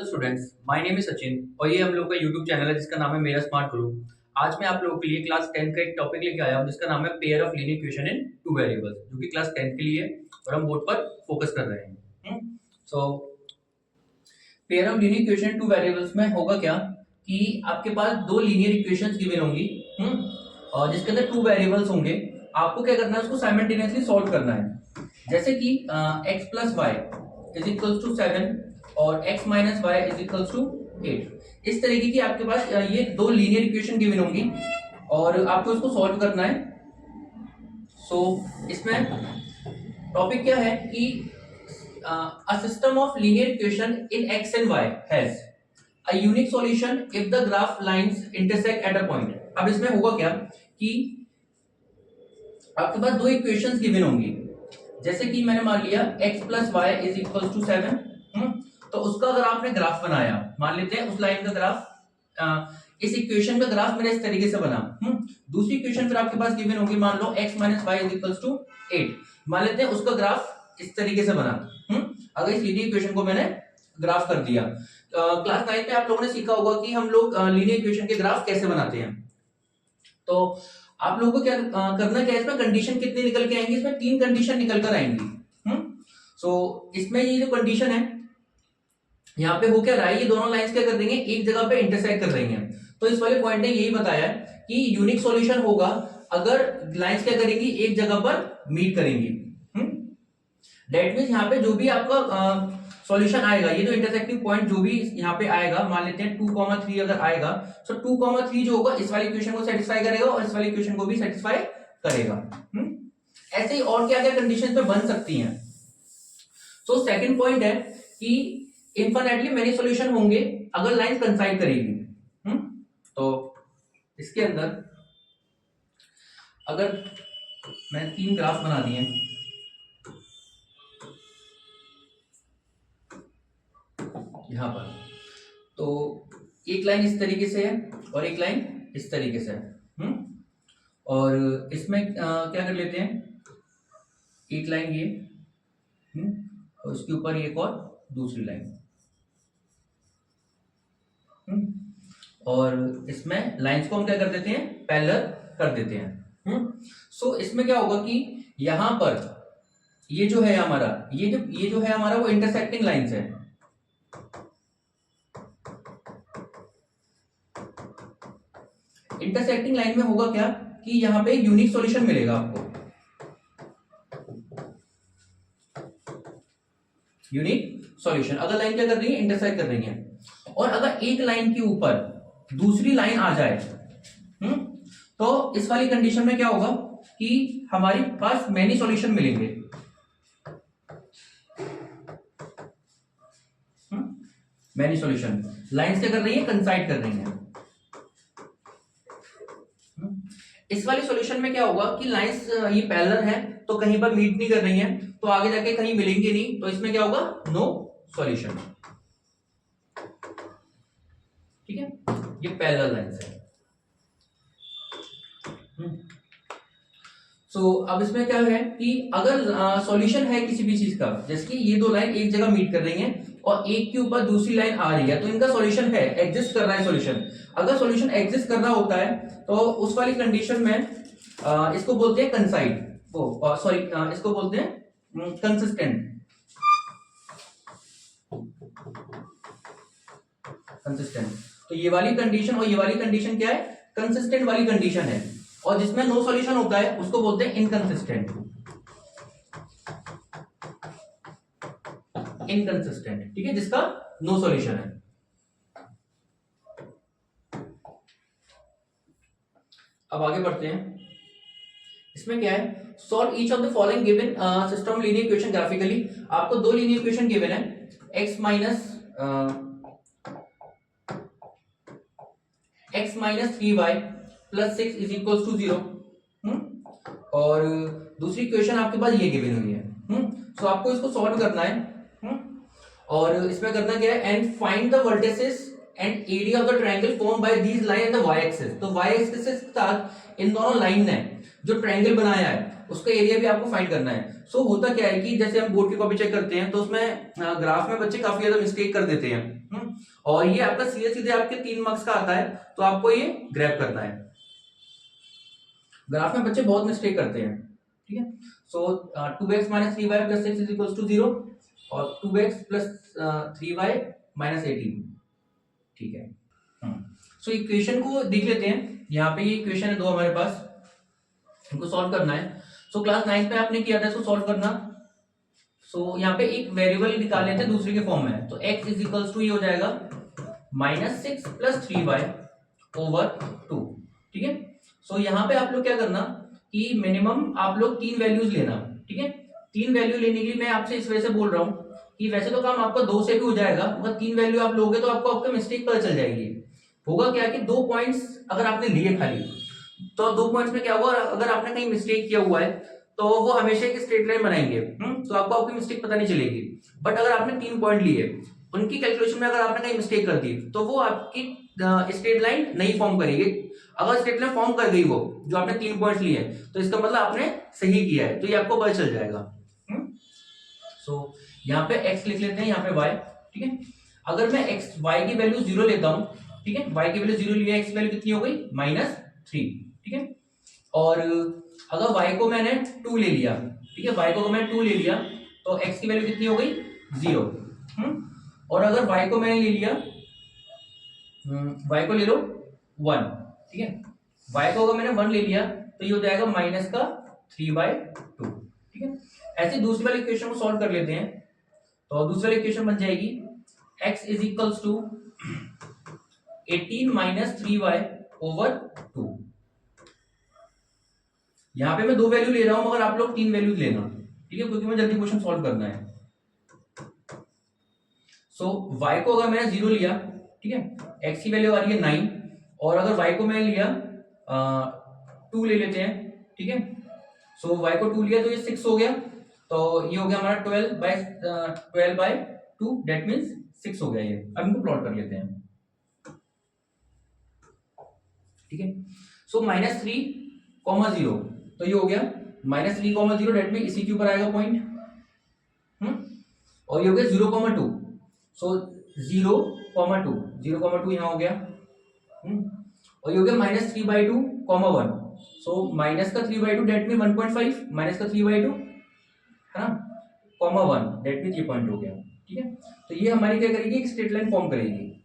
Students, my name is Sachin और ये हम लोग का यूट्यूब चैनल है जिसका नाम है मेरा स्मार्ट गुरु। आज मैं आप लोगों के लिए क्लास 10 का एक टॉपिक लेके आया हूँ जिसका नाम है pair of linear equation in two variables, जो कि क्लास 10 के लिए है और हम बोर्ड पर फोकस कर रहे हैं। So pair of linear equation in two variables में होगा क्या कि आपके पास दो लीनियर इक्वेशंस गिवन होंगी और जिसके अंदर टू वेरिएबल्स होंगे। आपको क्या करना है, उसको साइमल्टेनियसली सॉल्व करना है। जैसे कि x plus Y is equal to 7 और x minus Y is equal to 8। इस तरीके की आपके पास ये दो लीनियर इक्वेशन गिवन होंगी और आपको इसको सॉल्व करना है। सो इसमें टॉपिक क्या है कि a system of linear equation in x and y has a unique solution if the graph lines intersect at a point। अब इसमें होगा क्या कि आपके पास दो इक्वेशंस गिवन होंगी। जैसे कि मैंने मान लिया x plus Y is equal to 7, तो उसका अगर आपने ग्राफ बनाया, मान लेते हैं उस लाइन का ग्राफ, इस इक्वेशन का ग्राफ मेरा इस तरीके से बना। दूसरी इक्वेशन फिर आपके पास गिवन होगी, मान लो x minus Y is equal to 8, मान लेते हैं उसका ग्राफ इस तरीके से बना। अगर इस लीनियर इक्वेशन को मैंने ग्राफ कर दिया, क्लास 9 में आप लोगों ने सीखा होगा कि हम लोग लीनियर इक्वेशन के ग्राफ कैसे बनाते हैं। तो आप लोगों को क्या करना क्या है, इसमें कंडीशन कितनी निकल के आएंगी, इसमें 3 कंडीशन निकल कर आएंगी। सो इसमें ये जो कंडीशन है, यहाँ पे हो क्या रहा है, ये दोनों लाइंस क्या कर देंगे, एक जगह पे इंटरसेक्ट कर रही हैं। तो इस वाले पॉइंट ने यही बताया कि यूनिक सॉल्यूशन होगा अगर लाइंस क्या करेंगी, एक जगह पर मीट करेंगी। दैट मींस यहाँ पे जो भी आपका सॉल्यूशन आएगा, ये जो इंटरसेक्टिंग पॉइंट जो भी यहाँ पे आएगा, मान लेते हैं 2,3 अगर आएगा, तो 2,3 जो होगा इस वाली इक्वेशन को सेटिस्फाई करेगा और इस वाली इक्वेशन को भी सेटिस्फाई करेगा। ऐसे ही और क्या क्या कंडीशन पे बन सकती हैं। सो सेकंड पॉइंट है कि इनफिनिटली मेनी सॉल्यूशन होंगे अगर लाइन कंसाइड करेगी। तो इसके अंदर अगर मैं 3 ग्राफ बना दिए, यहां पर तो एक लाइन इस तरीके से है और एक लाइन इस तरीके से है। और इसमें क्या कर लेते हैं, एक लाइन ये और उसके ऊपर एक और दूसरी लाइन, और इसमें लाइंस को हम क्या कर देते हैं, पैरेलल कर देते हैं। सो इसमें क्या होगा कि यहां पर ये जो है हमारा, ये जो है हमारा वो इंटरसेक्टिंग लाइंस है। इंटरसेक्टिंग लाइन में होगा क्या कि यहाँ पे यूनिक सॉल्यूशन मिलेगा आपको, यूनिक सॉल्यूशन अगर लाइन क्या कर रही है, इंटरसेक्ट कर रही है। और अगर एक लाइन के ऊपर दूसरी लाइन आ जाए, तो इस वाली कंडीशन में क्या होगा कि हमारे पास मेनी सॉल्यूशन मिलेंगे। मेनी सॉल्यूशन लाइंस क्या कर रही है, कंसाइड कर रही है। इस वाले सॉल्यूशन में क्या होगा कि लाइंस ये पैरेलल है तो कहीं पर मीट नहीं कर रही हैं, तो आगे जाके कहीं मिलेंगे नहीं, तो इसमें क्या होगा, नो सॉल्यूशन। ठीक है, ये पैरेलल लाइंस है। सो अब इसमें क्या है कि अगर सॉल्यूशन है किसी भी चीज का, जैसे कि ये दो लाइन एक जगह मीट कर रही हैं और एक के ऊपर दूसरी लाइन आ रही है, तो इनका सॉल्यूशन है, एग्जिस्ट कर रहा है सॉल्यूशन। अगर सॉल्यूशन एग्जिस्ट कर रहा होता है तो उस वाली कंडीशन में इसको बोलते हैं कंसाइड, सॉरी इसको बोलते हैं कंसिस्टेंट। कंसिस्टेंट, तो ये वाली कंडीशन और ये वाली कंडीशन क्या है, कंसिस्टेंट वाली कंडीशन है। और जिसमें नो सॉल्यूशन होता है उसको बोलते हैं इनकंसिस्टेंट। इनकंसिस्टेंट, ठीक है, जिसका नो सॉल्यूशन है। अब आगे बढ़ते हैं। इसमें क्या है, solve each of the following given system linear equation graphically. आपको दो लीनियर इक्वेशन गिवन है, x minus 3y plus 6 is equal to 0, और दूसरी इक्वेशन आपके पास ये गिवन हुई है। सो आपको इसको सॉल्व करना है। और इसमें करना क्या है, and find the vertices and area of the triangle form by these line and the y axis. तो y एक्सिस के साथ इन दोनों लाइन ने जो ट्रायंगल बनाया है उसका एरिया भी आपको फाइंड करना है। सो होता क्या है कि जैसे हम बोर्ड की कॉपी चेक करते हैं तो उसमें ग्राफ में बच्चे काफी ज्यादा मिस्टेक कर देते हैं। और ये आपका सीधे सीधे आपके 3 मार्क्स का आता है, तो आपको ये ग्रैब करना है। ग्राफ में बच्चे बहुत मिस्टेक करते हैं, ठीक है। So 2x minus 3y plus 6 is equal to 0 और 2x प्लस 3y माइनस 18, ठीक है। सो इक्वेशन को देख लेते हैं। यहाँ पे ये इक्वेशन है दो हमारे पास, इनको सॉल्व करना है। सो क्लास 9 में आपने किया था इसको सॉल्व करना। सो यहाँ पे एक वेरिएबल निकाल लेते हैं दूसरे के फॉर्म में, तो x इज इक्वल टू ये हो जाएगा -6 प्लस 3y ओवर 2, ठीक है। सो यहाँ पे आप लोग क्या करना कि मिनिमम आप लोग 3 वैल्यूज लेना, ठीक है। 3 वैल्यू लेने के लिए मैं आपसे इस वजह से बोल रहा हूँ कि वैसे तो काम आपका 2 से भी हो जाएगा, मगर 3 वैल्यू आप लोगे तो आपको आपका मिस्टेक पता चल जाएगी। होगा क्या कि 2 पॉइंट्स अगर आपने लिए खाली, तो 2 पॉइंट्स में क्या होगा, अगर आपने कहीं मिस्टेक किया हुआ है तो वो हमेशा एक स्ट्रेट लाइन बनाएंगे, तो आपको आपकी मिस्टेक पता नहीं चलेगी। बट अगर आपने 3 पॉइंट लिए, उनकी कैलकुलेशन में अगर आपने कहीं मिस्टेक कर दी तो वो आपकी स्ट्रेट लाइन नहीं फॉर्म करेगी। अगर स्ट्रेट लाइन फॉर्म कर गई वो जो आपने 3 पॉइंट्स लिए तो इसका मतलब आपने सही किया है, तो ये आपको पता चल जाएगा। सो यहाँ पे x लिख लेते हैं, यहाँ पे y, ठीक है। अगर मैं x y की वैल्यू 0 लेता हूँ, ठीक है, y की वैल्यू 0 लिया, x की वैल्यू कितनी हो गई -3, ठीक है। और अगर y को मैंने 2 ले लिया, ठीक है, y को मैंने 2 ले लिया तो x की वैल्यू कितनी हो गई 0। और अगर y को मैंने ले लिया, y को ले लो 1, ठीक है। y को अगर मैंने 1 ले लिया तो ये हो जाएगा -3/2, ठीक है। ऐसे दूसरी वाली इक्वेशन को सॉल्व कर लेते हैं। तो दूसरी वाली इक्वेशन बन जाएगी x is equals to 18 minus 3y over 2। यहां पे मैं 2 वैल्यू ले रहा हूं, मगर आप लोग 3 वैल्यू लेना, ठीक है, क्योंकि मैं जल्दी क्वेश्चन सॉल्व करना है। सो y को अगर मैंने 0 लिया, ठीक है, x की वैल्यू आ रही है 9, और अगर y को मैंने लिया 2 ले लेते हैं, ठीक है। सो y को 2 लिया तो ये 6 हो गया, तो ये हो गया हमारा 12/2, दैट मींस 6 हो गया ये। अब इनको प्लॉट कर लेते हैं, ठीक है। सो -3,0, तो ये हो गया -3,0, दैट मींस इसी के ऊपर आएगा पॉइंट, और ये हो गया 0,2। सो 0,2 यहाँ हो गया, और ये हो गया -3/2, 1। सो माइनस का 3/2 दैट मीन 1.5, माइनस का 3/2 है ना, 1 दैट मीन ये पॉइंट हो गया, ठीक है। तो ये हमारी क्या करेगी, एक स्ट्रेट लाइन फॉर्म करेगी,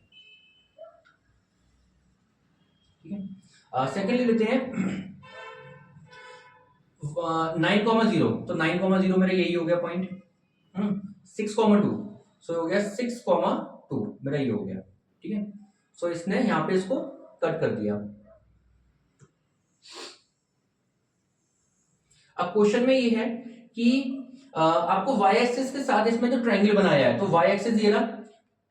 ठीक है। सेकंड ले लेते हैं 9,0, तो 9,0 मेरा यही हो गया पॉइंट, 6,2, सो हो गया 6,2 मेरा ये हो गया, ठीक है। सो इसने यहाँ पे इसको कट कर दिया। अब क्वेश्चन में ये है कि आपको y एक्सिस के साथ इसमें जो ट्रायंगल बनाया है, तो y एक्सिस ये रहा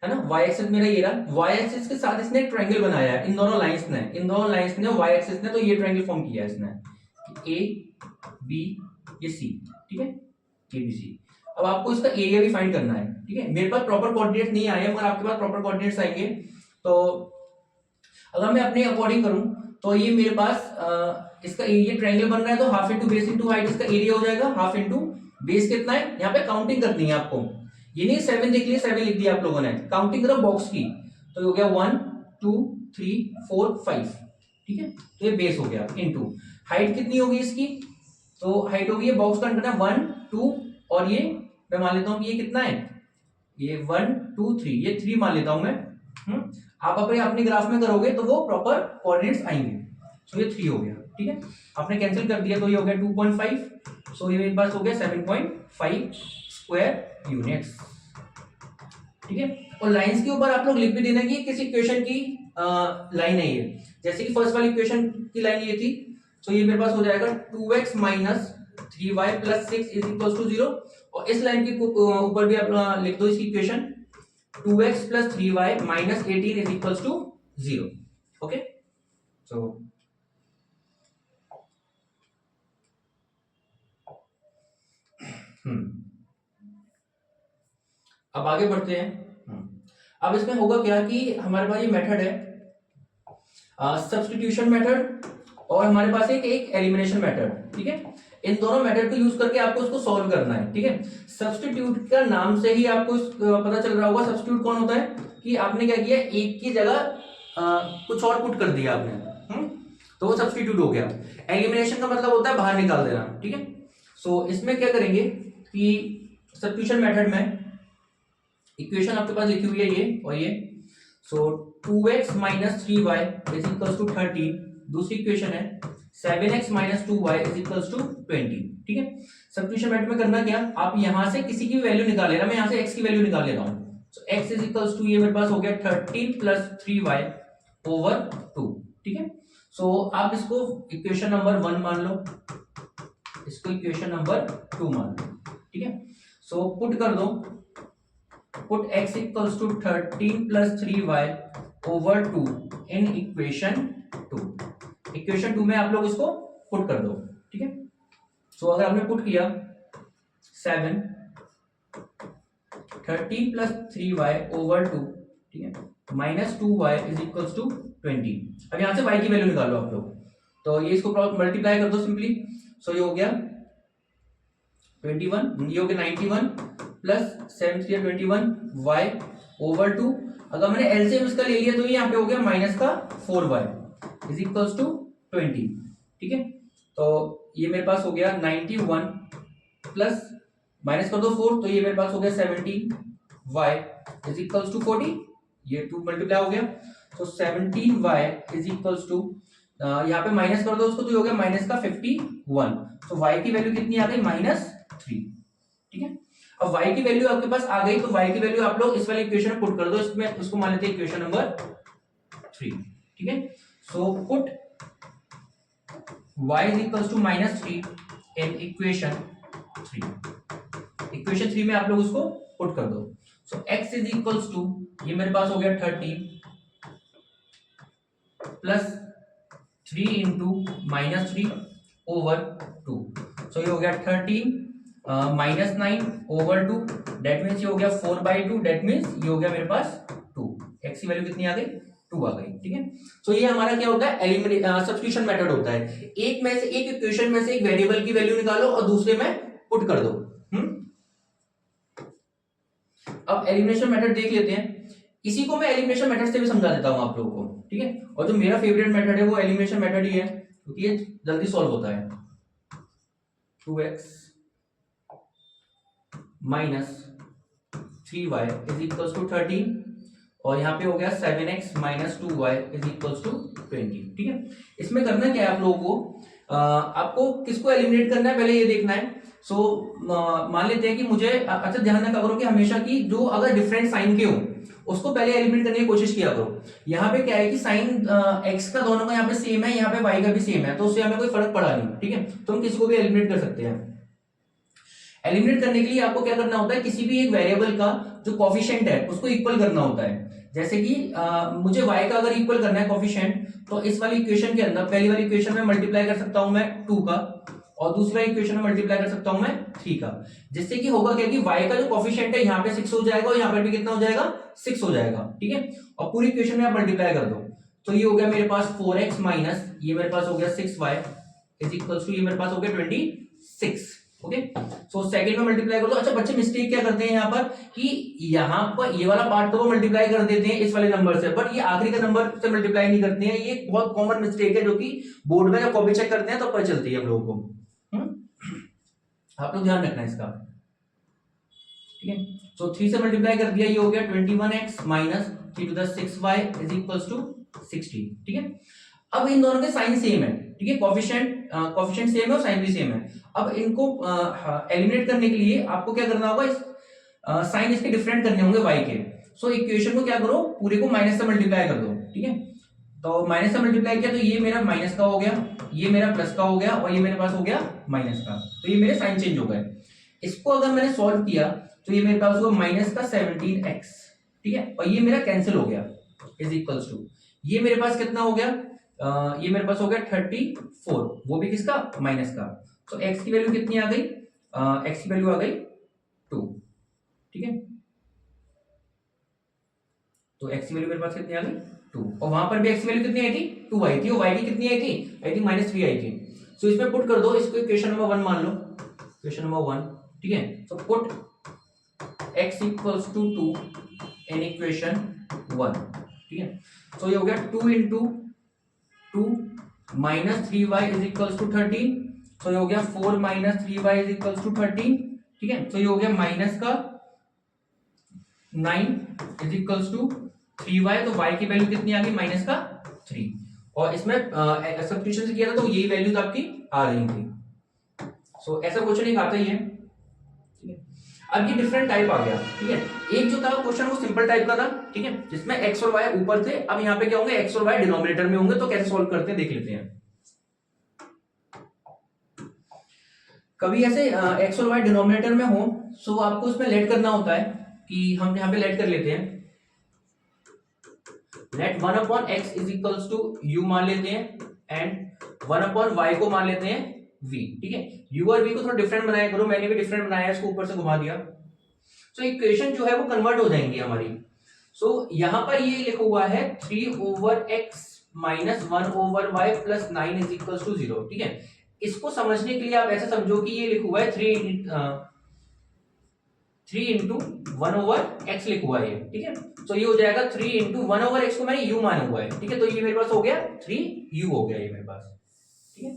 है ना, y एक्सिस मेरा ये रहा, y एक्सिस के साथ इसने एक ट्रायंगल बनाया है, इन दोनों लाइंस ने y एक्सिस ने, तो ये ट्रायंगल फॉर्म किया है इसने, a b ये c, ठीक है, a b c। अब आपको इसका एरिया भी फाइंड करना है, ठीक है। मेरे पास प्रॉपर कोऑर्डिनेट्स नहीं आए, मगर आपके पास प्रॉपर कोऑर्डिनेट्स आएंगे। तो अगर मैं अपने अकॉर्डिंग करूं तो ये मेरे पास इसका ये ट्रायंगल बन रहा है, तो half into base into height इसका एरिया हो जाएगा, हाफ इंटू बेस कितना है, यहाँ पे काउंटिंग करनी है आपको, ये नहीं 7 देख लिया, 7 लिख दिया आप लोगों ने, काउंटिंग करो बॉक्स की, तो हो गया 1 2 3 4 5, ठीक है। तो ये बेस हो गया, इंटू हाइट कितनी होगी इसकी, तो हाइट होगी, ये बॉक्स का अंडर है 1 2, और ये मैं मान लेता हूँ कि ये कितना है, ये 1 2 3, ये 3 मान लेता हूं मैं। आप अपने ग्राफ में करोगे तो वो प्रॉपर कोऑर्डिनेट्स आएंगे। सो ये 3 हो गया, ठीक है। आपने कैंसिल कर दिया तो ये हो गया 2.5, सो ये मेरे पास हो गया 7.5 स्क्वायर यूनिट्स, ठीक है। और लाइंस के ऊपर आप लोग लिख भी देना कि किस इक्वेशन की लाइन है ये, जैसे कि फर्स्ट वाली इक्वेशन की लाइन ये थी, तो ये मेरे पास हो जाएगा 2x minus 3y plus 6 is equal to 0, और इस लाइन के ऊपर भी आप लिख दो इसकी equation 2x plus 3y minus 18 is equal to 0, okay. So अब आगे बढ़ते हैं। अब इसमें होगा क्या कि हमारे पास ये मेथड है सब्स्टिट्यूशन मेथड और हमारे पास एक एलिमिनेशन मेथड, ठीक है। इन दोनों मेथड को यूज करके आपको उसको सॉल्व करना है, ठीक है। सब्स्टिट्यूट का नाम से ही आपको पता चल रहा होगा सब्स्टिट्यूट कौन होता है, कि आपने क्या किया, एक की जगह कुछ और पुट कर दिया आपने, तो वो सब्स्टिट्यूट हो गया। एलिमिनेशन का मतलब होता है बाहर निकाल देना, ठीक है। सो इसमें क्या करेंगे कि सब्स्टिट्यूशन मेथड में इक्वेशन आपके पास लिखी हुई है ये और ये। So 2x minus 3y is equal to 13। दूसरी इक्वेशन है 7x minus 2y is equal to 20, ठीक है। सब्स्टिट्यूशन मेथड में करना क्या, आप यहां से किसी की भी वैल्यू निकाल लेना, मैं यहां से x की वैल्यू निकाल ले रहा हूं। सो x इज इक्वल टू, ये मेरे पास हो गया 13 प्लस 3y ओवर 2, ठीक है। सो आप इसको इक्वेशन नंबर 1 मान लो, इसको इक्वेशन नंबर 2 मान लो, ठीक है। सो पुट कर दो, put x equals to 13 plus 3y over 2 in equation 2। Equation 2 में आप लोग इसको पुट कर दो, ठीक है। सो अगर आपने पुट किया 7 13 प्लस 3y ओवर 2, ठीक है, minus 2y is equals to 20। अब यहां से y की वैल्यू निकालो आप लोग, तो ये इसको मल्टीप्लाई कर दो सिंपली। सो ये हो गया 21, ये हो गया 91 प्लस 7 3 21 y ओवर 2। अगर मैंने एलसीएम इसका ले लिया तो ये यहाँ पे हो गया माइनस का 4y इज इक्वल्स टू 20, ठीक है। तो ये मेरे पास हो गया 91 प्लस माइनस कर दो 4, तो ये मेरे पास हो गया 17y इज इक्वल्स टू 40, ये 2 मल्टीप्लाई हो गया। तो 17y इज इक्वल्स टू, यहाँ पे माइनस कर दो उसको, तो ये हो गया माइनस का 51। तो y की वैल्यू कितनी आ गई, -3, ठीक है। अब y की वैल्यू आपके पास आ गई, तो y की वैल्यू आप लोग इस वाली इक्वेशन में पुट कर दो, इसमें उसको मान लेते हैं इक्वेशन नंबर 3, ठीक है। So put y is equals to -3 in equation 3। Equation 3 में आप लोग उसको पुट कर दो। So x is equals to, ये मेरे पास हो गया 13 प्लस 3 इंटू -3 ओवर 2। सो ये हो गया 13 माइनस 9 ओवर 2, डेट मीन्स ये हो गया 4/2, डेट मीन्स ये हो गया मेरे पास 2। x की वैल्यू कितनी आ गई, 2 आ गई, ठीक है। सो ये हमारा क्या होता है, सब्स्टिट्यूशन मेथड होता है। एक में से, एक इक्वेशन में से एक वेरिएबल की वैल्यू निकालो और दूसरे में पुट कर दो। अब एलिमिनेशन मेथड देख लेते हैं। इसी को मैं एलिमिनेशन मेथड से भी समझा देता हूं आप लोगों को, ठीक है। और जो मेरा फेवरेट मेथड है वो एलिमिनेशन मेथड ही है, क्योंकि ये जल्दी सॉल्व होता है। 2x minus 3y is equals to 13, और यहाँ पे हो गया 7x minus 2y is equals to 20, ठीक है। इसमें करना क्या है आप लोगों को, आपको किसको एलिमिनेट करना है पहले ये देखना है। सो मान लेते हैं कि मुझे, अच्छा ध्यान रखा करो कि हमेशा की जो अगर डिफरेंट साइन के हो उसको पहले एलिमिनेट करने की कोशिश किया करो। यहाँ पे क्या है कि साइन x का दोनों का यहाँ पे सेम है, यहाँ पे y का भी सेम है, तो उससे हमें कोई फर्क पड़ा नहीं, ठीक है। तो हम किसी को भी एलिमिनेट कर सकते हैं। एलिमिनेट करने के लिए आपको क्या करना होता है, किसी भी एक वेरिएबल का जो कोफिशिएंट है उसको इक्वल करना होता है। जैसे कि मुझे y का अगर इक्वल करना है कोफिशिएंट, तो इस वाली इक्वेशन के अंदर पहली वाली इक्वेशन में मल्टीप्लाई कर सकता हूं मैं 2 का, और दूसरा इक्वेशन में मल्टीप्लाई कर सकता हूं मैं 3 का। जिससे कि होगा क्या कि y का जो कोफिशिएंट है यहाँ पे 6 हो जाएगा और यहाँ पर भी कितना हो जाएगा, 6 हो जाएगा, ठीक है। और पूरी इक्वेशन में आप मल्टीप्लाई कर दो, तो ये हो गया मेरे पास 4x माइनस, ये मेरे पास हो गया 6y इज इक्वल्स टू, ये मेरे पास हो गया 26, ओके। सो सेकंड में मल्टीप्लाई कर दो। अच्छा बच्चे मिस्टेक क्या करते हैं यहाँ पर, कि यहाँ पर ये वाला पार्ट तो वो मल्टीप्लाई कर देते हैं इस वाले नंबर से, बट ये आखिरी का नंबर से मल्टीप्लाई नहीं करते हैं। ये बहुत कॉमन मिस्टेक है जो कि बोर्ड में जब कॉपी चेक करते हैं तो पता चलती है हम लोगों को। आप लोग ध्यान रखना इसका, ठीक है। सो 3 से मल्टीप्लाई कर दिया, ये हो गया 21x minus 3 to the 6y is equals to 60, ठीक है। अब इन दोनों के साइन सेम है, ठीक है, कोफिशिएंट सेम है और साइन भी सेम है। अब इनको एलिमिनेट करने के लिए आपको क्या करना होगा, इस साइन इसके डिफरेंट करने होंगे y के। सो इक्वेशन को क्या करो, पूरे को माइनस से मल्टीप्लाई कर दो, ठीक है। तो माइनस से मल्टीप्लाई किया तो ये मेरा माइनस का हो गया, ये मेरा प्लस का हो गया, और ये मेरे पास हो गया माइनस का, तो ये मेरे साइन चेंज हो गए। इसको अगर मैंने सॉल्व किया तो ये मेरे पास हुआ माइनस का 17x, ठीक है, और ये मेरा कैंसिल हो गया इज इक्वल्स टू, ये मेरे पास कितना हो गया, ये मेरे पास हो गया 34, वो भी किसका, माइनस का। तो x की वैल्यू कितनी आ गई, x की वैल्यू आ गई 2, ठीक है। तो x की वैल्यू मेरे पास कितनी आ गई 2, और वहां पर भी x की वैल्यू कितनी आई थी 2 आई थी, और y की कितनी आई थी? आई थी -3 आई थी। सो इसमें पुट कर दो, इसको इक्वेशन नंबर 1 मान लो, इक्वेशन नंबर 1, ठीक है। तो put x equals to 2 in equation 1, ठीक है। सो ये हो गया 2 into 2 -3y is equals to 13। So ये हो गया 4 -3y इज इक्वल्स टू 13, ठीक है। सो ये हो गया माइनस का 9 इज इक्वल्स टू 3y, तो y की वैल्यू कितनी आ गई? माइनस का 3। और इसमें सब्स्टिट्यूशन से किया था तो यही वैल्यूज आपकी आ रही थी। सो ऐसा क्वेश्चन एक आता ही है, ठीक है। अब ये डिफरेंट टाइप आ गया, ठीक है। एक जो था क्वेश्चन वो सिंपल टाइप का था, ठीक है, जिसमें x और y ऊपर थे। अब यहाँ पे क्या होंगे? x और y डिनोमिनेटर में होंगे। तो कैसे सॉल्व करते हैं देख लेते हैं। कभी ऐसे x और y डिनोमिनेटर में हो, सो आपको इसमें लेट करना होता है कि हम यहाँ पे लेट कर लेते हैं। Let 1 upon x is equals to u मान लेते हैं, एंड 1 अपॉन y को मान लेते हैं v, ठीक है। u और v को थोड़ा डिफरेंट बनाया करो, मैंने भी डिफरेंट बनाया है, इसको ऊपर से घुमा दिया। सो इक्वेशन जो है वो कन्वर्ट हो जाएंगी हमारी। सो यहां पर ये लिखा हुआ है 3 over x minus 1 over y plus 9 is equals to 0, ठीक है। इसको समझने के लिए आप ऐसे समझो कि ये लिखा हुआ है 3 इंटू 1 ओवर एक्स लिखा हुआ है, ठीक है। तो ये हो जाएगा 3 इंटू 1 ओवर एक्स को मैंने u माना हुआ है, ठीक है। तो ये मेरे पास हो गया 3u हो गया ये मेरे पास, ठीक है।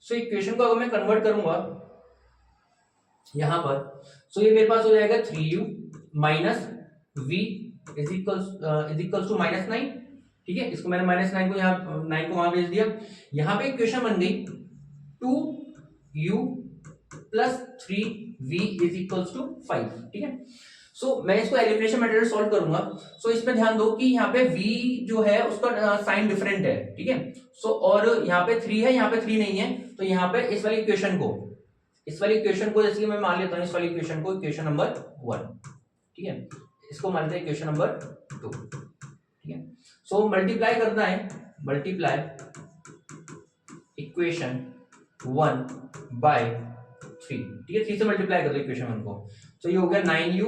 सो इक्वेशन को अगर मैं कन्वर्ट करूंगा यहां पर, सो ये मेरे पास हो जाएगा 3u minus v is equals to -9, ठीक है। इसको मैंने -9 को यहाँ 9 को वहां भेज दिया। यहां पे इक्वेशन बन गई 2u plus 3v is equals to 5, ठीक है। सो मैं इसको एलिमिनेशन मेथड से सॉल्व करूंगा। सो इसमें ध्यान दो कि यहाँ पे v जो है उसका साइन डिफरेंट है, ठीक है। सो और यहाँ पे 3 है, यहाँ पे 3 नहीं है। तो यहाँ पे इस वाली इक्वेशन को जैसे कि मैं मान लेता हूँ इस वाली इक्वेशन को इक्वेशन नंबर 1, ठीक है। इसको मान लेते हैं इक्वेशन नंबर 2, ठीक है। सो मल्टीप्लाई करना है, मल्टीप्लाई इक्वेशन 1 बाय 3, ठीक है। 3 से मल्टीप्लाई कर दो इक्वेशन 1 को। तो ये हो गया 9u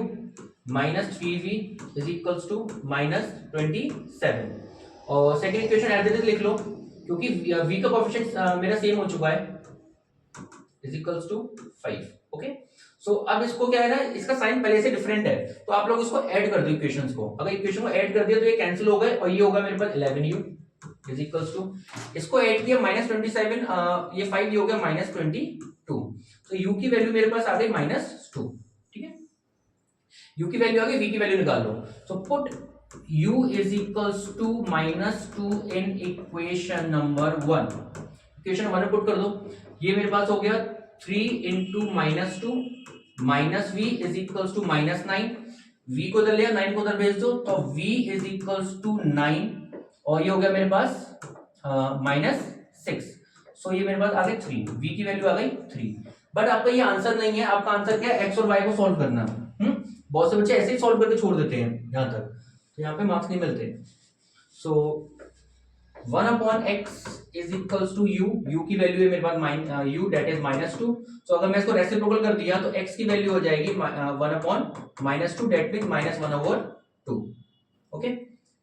minus 3v is equals to -27। और second equation as it is लिख लो, क्योंकि v का कोएफिशिएंट मेरा सेम हो चुका है, is equals to 5, okay. So अब इसको क्या है ना, इसका साइन पहले से डिफरेंट है, तो आप लोग इसको ऐड कर दो इक्वेशंस को। अगर इक्वेशन को ऐड कर दिया तो ये कैंसिल हो गए, और ये होगा मेरे पास 11u इज इक्वल्स टू, इसको ऐड किया -27, ये 5 ये हो गया -22। तो u की वैल्यू मेरे पास आ गई -2, ठीक है। u की वैल्यू आ गई, v की वैल्यू निकाल लो। So put u is equals to -2 in equation number 1। Equation 1 में पुट कर दो, ये मेरे पास हो गया 3 into -2 minus v is equals to -9। v को उधर लिया, 9 को उधर भेज दो, तो v इज इक्वल्स टू 9, और ये हो गया मेरे पास -6। सो ये मेरे पास आ गई 3, v की वैल्यू आ गई 3। बट आपका ये आंसर नहीं है, आपका आंसर क्या है? x और y को सॉल्व करना। बहुत से बच्चे ऐसे ही सॉल्व करके छोड़ देते हैं यहां तक, तो यहाँ पे मार्क्स नहीं मिलते। So 1 upon x is equals to u की वैल्यू है मेरे पास u दैट इज -2। सो अगर मैं इसको रेसिप्रोकल कर दिया तो x की वैल्यू हो जाएगी 1 upon -2 that means -1/2, okay.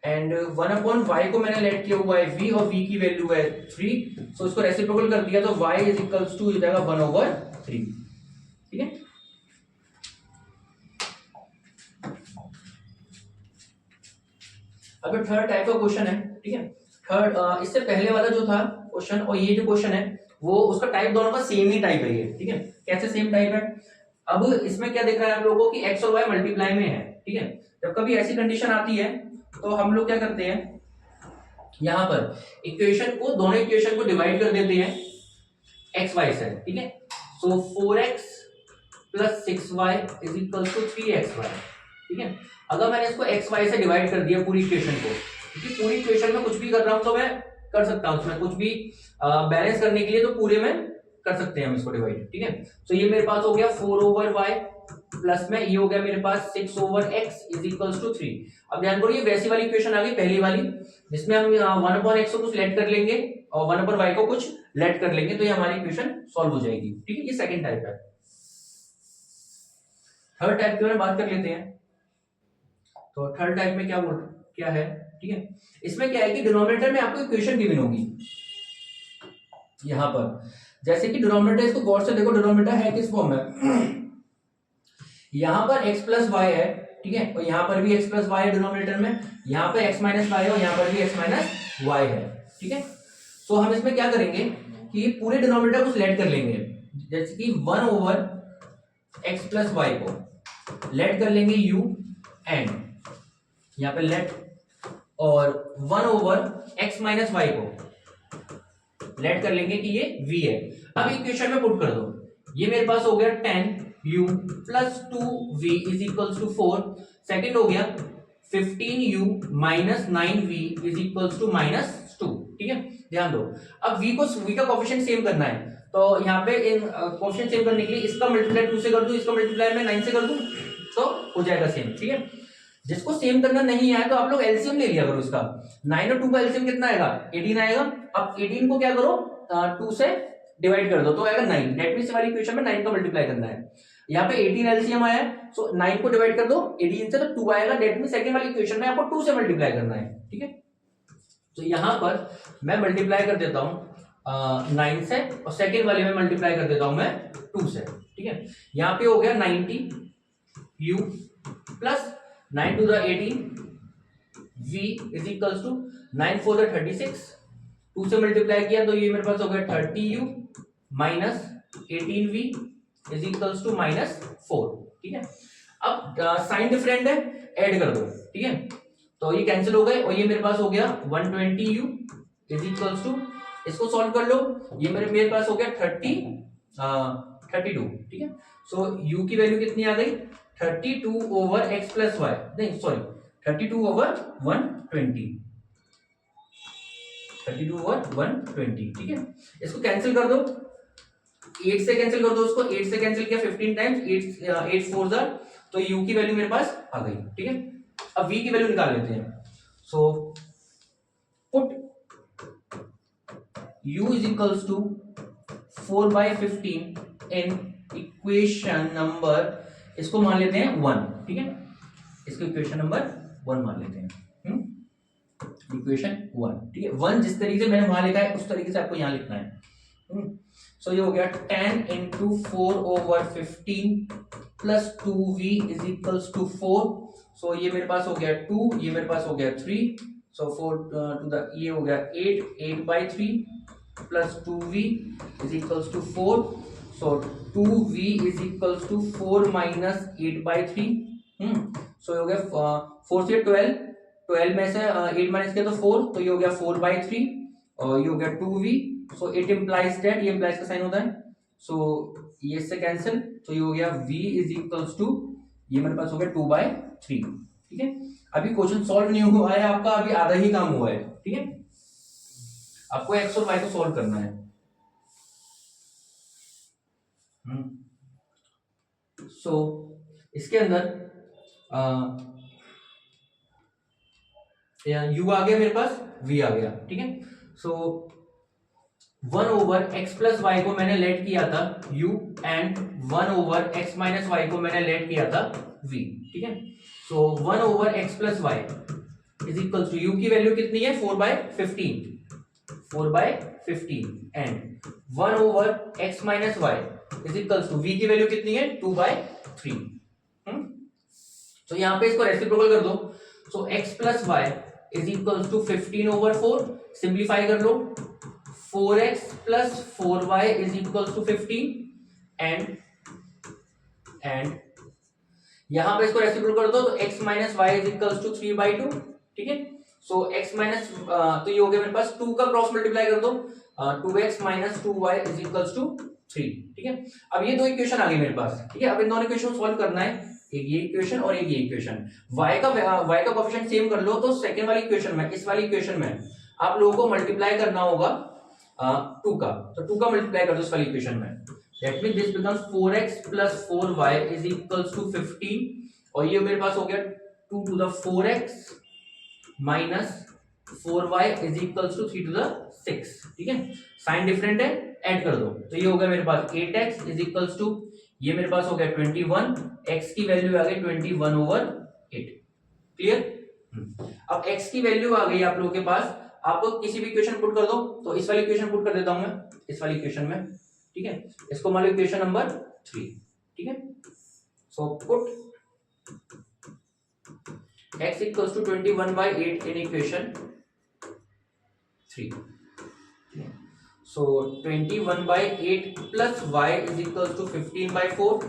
And 1 upon y को मैंने लेट किया हुआ है v, और v की वैल्यू है 3। सो इसको रेसिप्रोकल कर दिया तो y इज इक्वल्स टू हो जाएगा 1/3, ठीक है। अब थर्ड टाइप का क्वेश्चन है, ठीक है। थर्ड इससे पहले वाला जो था क्वेश्चन और ये जो क्वेश्चन है वो उसका टाइप दोनों का सेम ही टाइप है ये, ठीक है। कैसे सेम टाइप है? अब इसमें क्या दिख रहा है आप लोगों को कि x और y मल्टीप्लाई में है, ठीक है। जब कभी ऐसी कंडीशन आती है तो हम लोग क्या करते हैं, यहां पर इक्वेशन को, दोनों इक्वेशन को डिवाइड कर देते हैं एक्स वाई से, ठीक है। So 4x plus 6y is equal to 3xy, ठीक है। अगर मैंने इसको एक्स वाई से डिवाइड कर दिया पूरी इक्वेशन को, क्योंकि पूरी इक्वेशन में कुछ भी कर रहा हूं तो मैं कर सकता हूं, उसमें कुछ भी बैलेंस करने के लिए तो पूरे में कर सकते हैं हम इसको डिवाइड, ठीक है। तो ये मेरे पास हो गया 4 ओवर y प्लस में ये हो गया मेरे पास 6 over x is equals to 3। अब ध्यान करो ये वैसी वाली इक्वेशन आ गई, पहली वाली, जिसमें हम 1 अपॉन x को कुछ लेट कर लेंगे और 1 अपॉन y को कुछ लेट कर लेंगे, तो ये हमारी इक्वेशन सॉल्व हो जाएगी, ठीक है। ये सेकंड टाइप है। थर्ड टाइप की बात कर लेते हैं। तो थर्ड टाइप में क्या बोल क्या है, ठीक है। इसमें क्या है कि डिनोमिनेटर में आपको इक्वेशन गिवन होगी यहां पर, जैसे कि डिनोमिनेटर, इसको गौर से देखो, डिनोमिनेटर है किस फॉर्म में, यहां पर x प्लस वाई है, ठीक है, और यहां पर भी x प्लस वाई है डिनोमिनेटर में, यहां पर x माइनस वाई है और यहां पर भी x माइनस वाई है, ठीक है। तो हम इसमें क्या करेंगे कि पूरे डिनोमिनेटर को सिलेक्ट कर लेंगे, जैसे कि 1 ओवर x प्लस वाई को लेट कर लेंगे u एंड यहां पे लेट, और 1 ओवर x माइनस वाई को लेट कर लेंगे कि ये v है। अब इक्वेशन में पुट कर दो, ये मेरे पास हो गया 10u plus 2v is equals to 4, second हो गया 15u minus 9v is equals to minus 2, ठीक है। ध्यान दो, अब v का कोफिशिएंट सेम करना है, तो यहाँ पे इन कोफिशिएंट सेम करने के लिए इसका मल्टीप्लाई 2 से कर दूं, इसका मल्टीप्लाई मैं 9 से कर दूं, तो हो जाएगा सेम, ठीक है। जिसको सेम करना नहीं है तो आप लोग एलसीएम ले लिया करो इसका, 9 और 2 का एलसीएम कितना आएगा, 18 आएगा। अब 18 को क्या करो, 2 से डिवाइड कर दो तो आएगा 9, दैट मींस वाली इक्वेशन में 9 का मल्टीप्लाई करना है। यहाँ पे 18 एलसीएम आया है, सो 9 को डिवाइड कर दो 18 से तो 2 आएगा, दैट मींस सेकंड वाली इक्वेशन में आपको 2 से मल्टीप्लाई करना है, ठीक है। तो यहाँ पर मैं मल्टीप्लाई कर देता हूँ 9 से, और सेकंड वाले में मल्टीप्लाई कर देता हूँ मैं 2 से, ठीक है। यहाँ पे हो गया 90 u plus 9 to the 18 v is equals to 9 4 the 36, 2 से मल्टीप्लाई किया तो ये मेरे पास हो गया 30u minus 18v is equals to minus 4, ठीक है। अब साइन डिफरेंट है, ऐड कर दो, ठीक है, तो ये कैंसिल हो गए और ये मेरे पास हो गया 120u इज इक्वल्स टू, इसको सॉल्व कर लो, ये मेरे पास हो गया 32, ठीक है। सो u की वैल्यू कितनी आ गई, 32 ओवर x प्लस वाई, नहीं सॉरी 32 ओवर 120, 32 ओवर 120, ठीक है। इसको कैंसिल कर दो, 8 से कैंसिल कर दो उसको, 8 से कैंसिल किया 15 टाइम्स, 8 4 जार, तो u की वैल्यू मेरे पास आ गई, ठीक है। अब v की वैल्यू निकाल लेते हैं, so put u is equals to 4/15 in equation number, इसको मान लेते हैं 1, ठीक है, इसको इक्वेशन नंबर 1 मान लेते हैं, इक्वेशन 1, ठीक है। 1 जिस तरीके से मैंने वहां लिखा है उस तरीके से आपको यहां लिखना है। सो ये हो गया 10 into 4 over 15 plus 2v is equals to 4, so ये मेरे पास हो गया 2, ये मेरे पास हो गया 3, सो 4 टू द, ये हो गया 8/3 plus 2v is equals to 4, so 2v is equals to 4 minus 8/3, so हो गया 4 से 12 में से 8 माइनस किया तो 4, तो ये हो गया 4/3 और ये हो गया 2v, so it implies that, ये इंप्लाइज का साइन होता है, सो ये इससे कैंसिल, तो ये हो गया v इज इक्वल्स टू, ये मेरे पास हो गया 2/3, ठीक है। अभी क्वेश्चन सॉल्व नहीं हुआ है आपका, अभी आधा ही काम हुआ है, ठीक है। आपको x और y को सॉल्व करना है, सो इसके अंदर u आ गया मेरे पास, v आ गया, ठीक है। So 1 over x plus y को मैंने लेट किया था u and 1 over x minus y को मैंने लेट किया था v, ठीक है। So 1 over x plus Y is equal to, u की वैल्यू कितनी है 4/15 and 1 over x minus Y is equal to, v की वैल्यू कितनी है 2/3, तो यहां पे इसको रेसिप्रोकल कर दो, so x plus Y is equal to 15 over 4, simplify कर लो, 4x plus 4y is equal to 15 and यहां पे इसको रेसिप्रोकल कर दो, तो x minus Y is equal to 3/2, ठीक है। सो x माइनस, तो ये हो गया मेरे पास 2 का क्रॉस मल्टीप्लाई कर दो, 2x minus 2y is equal to 3, ठीक है। अब ये दो इक्वेशन आ गई मेरे पास, ठीक है। अब इन दोनों इक्वेशन सॉल्व करना है, एक ये इक्वेशन और एक ये इक्वेशन, y का कोएफिशिएंट सेम कर लो, तो सेकंड वाली इक्वेशन में, इस वाली इक्वेशन में आप लोगों को मल्टीप्लाई करना होगा 2 का, तो 2 का मल्टीप्लाई कर दो इस वाली इक्वेशन में, that means this becomes 4x plus 4y is equals to 15, और ये मेरे पास हो गया 2 to the 4x minus 4y is equals to 3 to the 6, ठीक है। साइन डिफरेंट है, ऐड कर दो, तो ये हो गया मेरे पास 8x इज इक्वल्स टू, ये मेरे पास हो गया 21, x की वैल्यू आ गई 21 ओवर 8, क्लियर। अब x की वैल्यू आ गई आप लोगों के पास, आप किसी भी इक्वेशन पुट कर दो, तो इस वाली इक्वेशन पुट कर देता हूं मैं, इस वाली इक्वेशन में, ठीक है, इसको मान लो इक्वेशन नंबर 3, ठीक है। So put x equals to 21/8 in equation 3। So 21/8 plus y is equals to 15/4,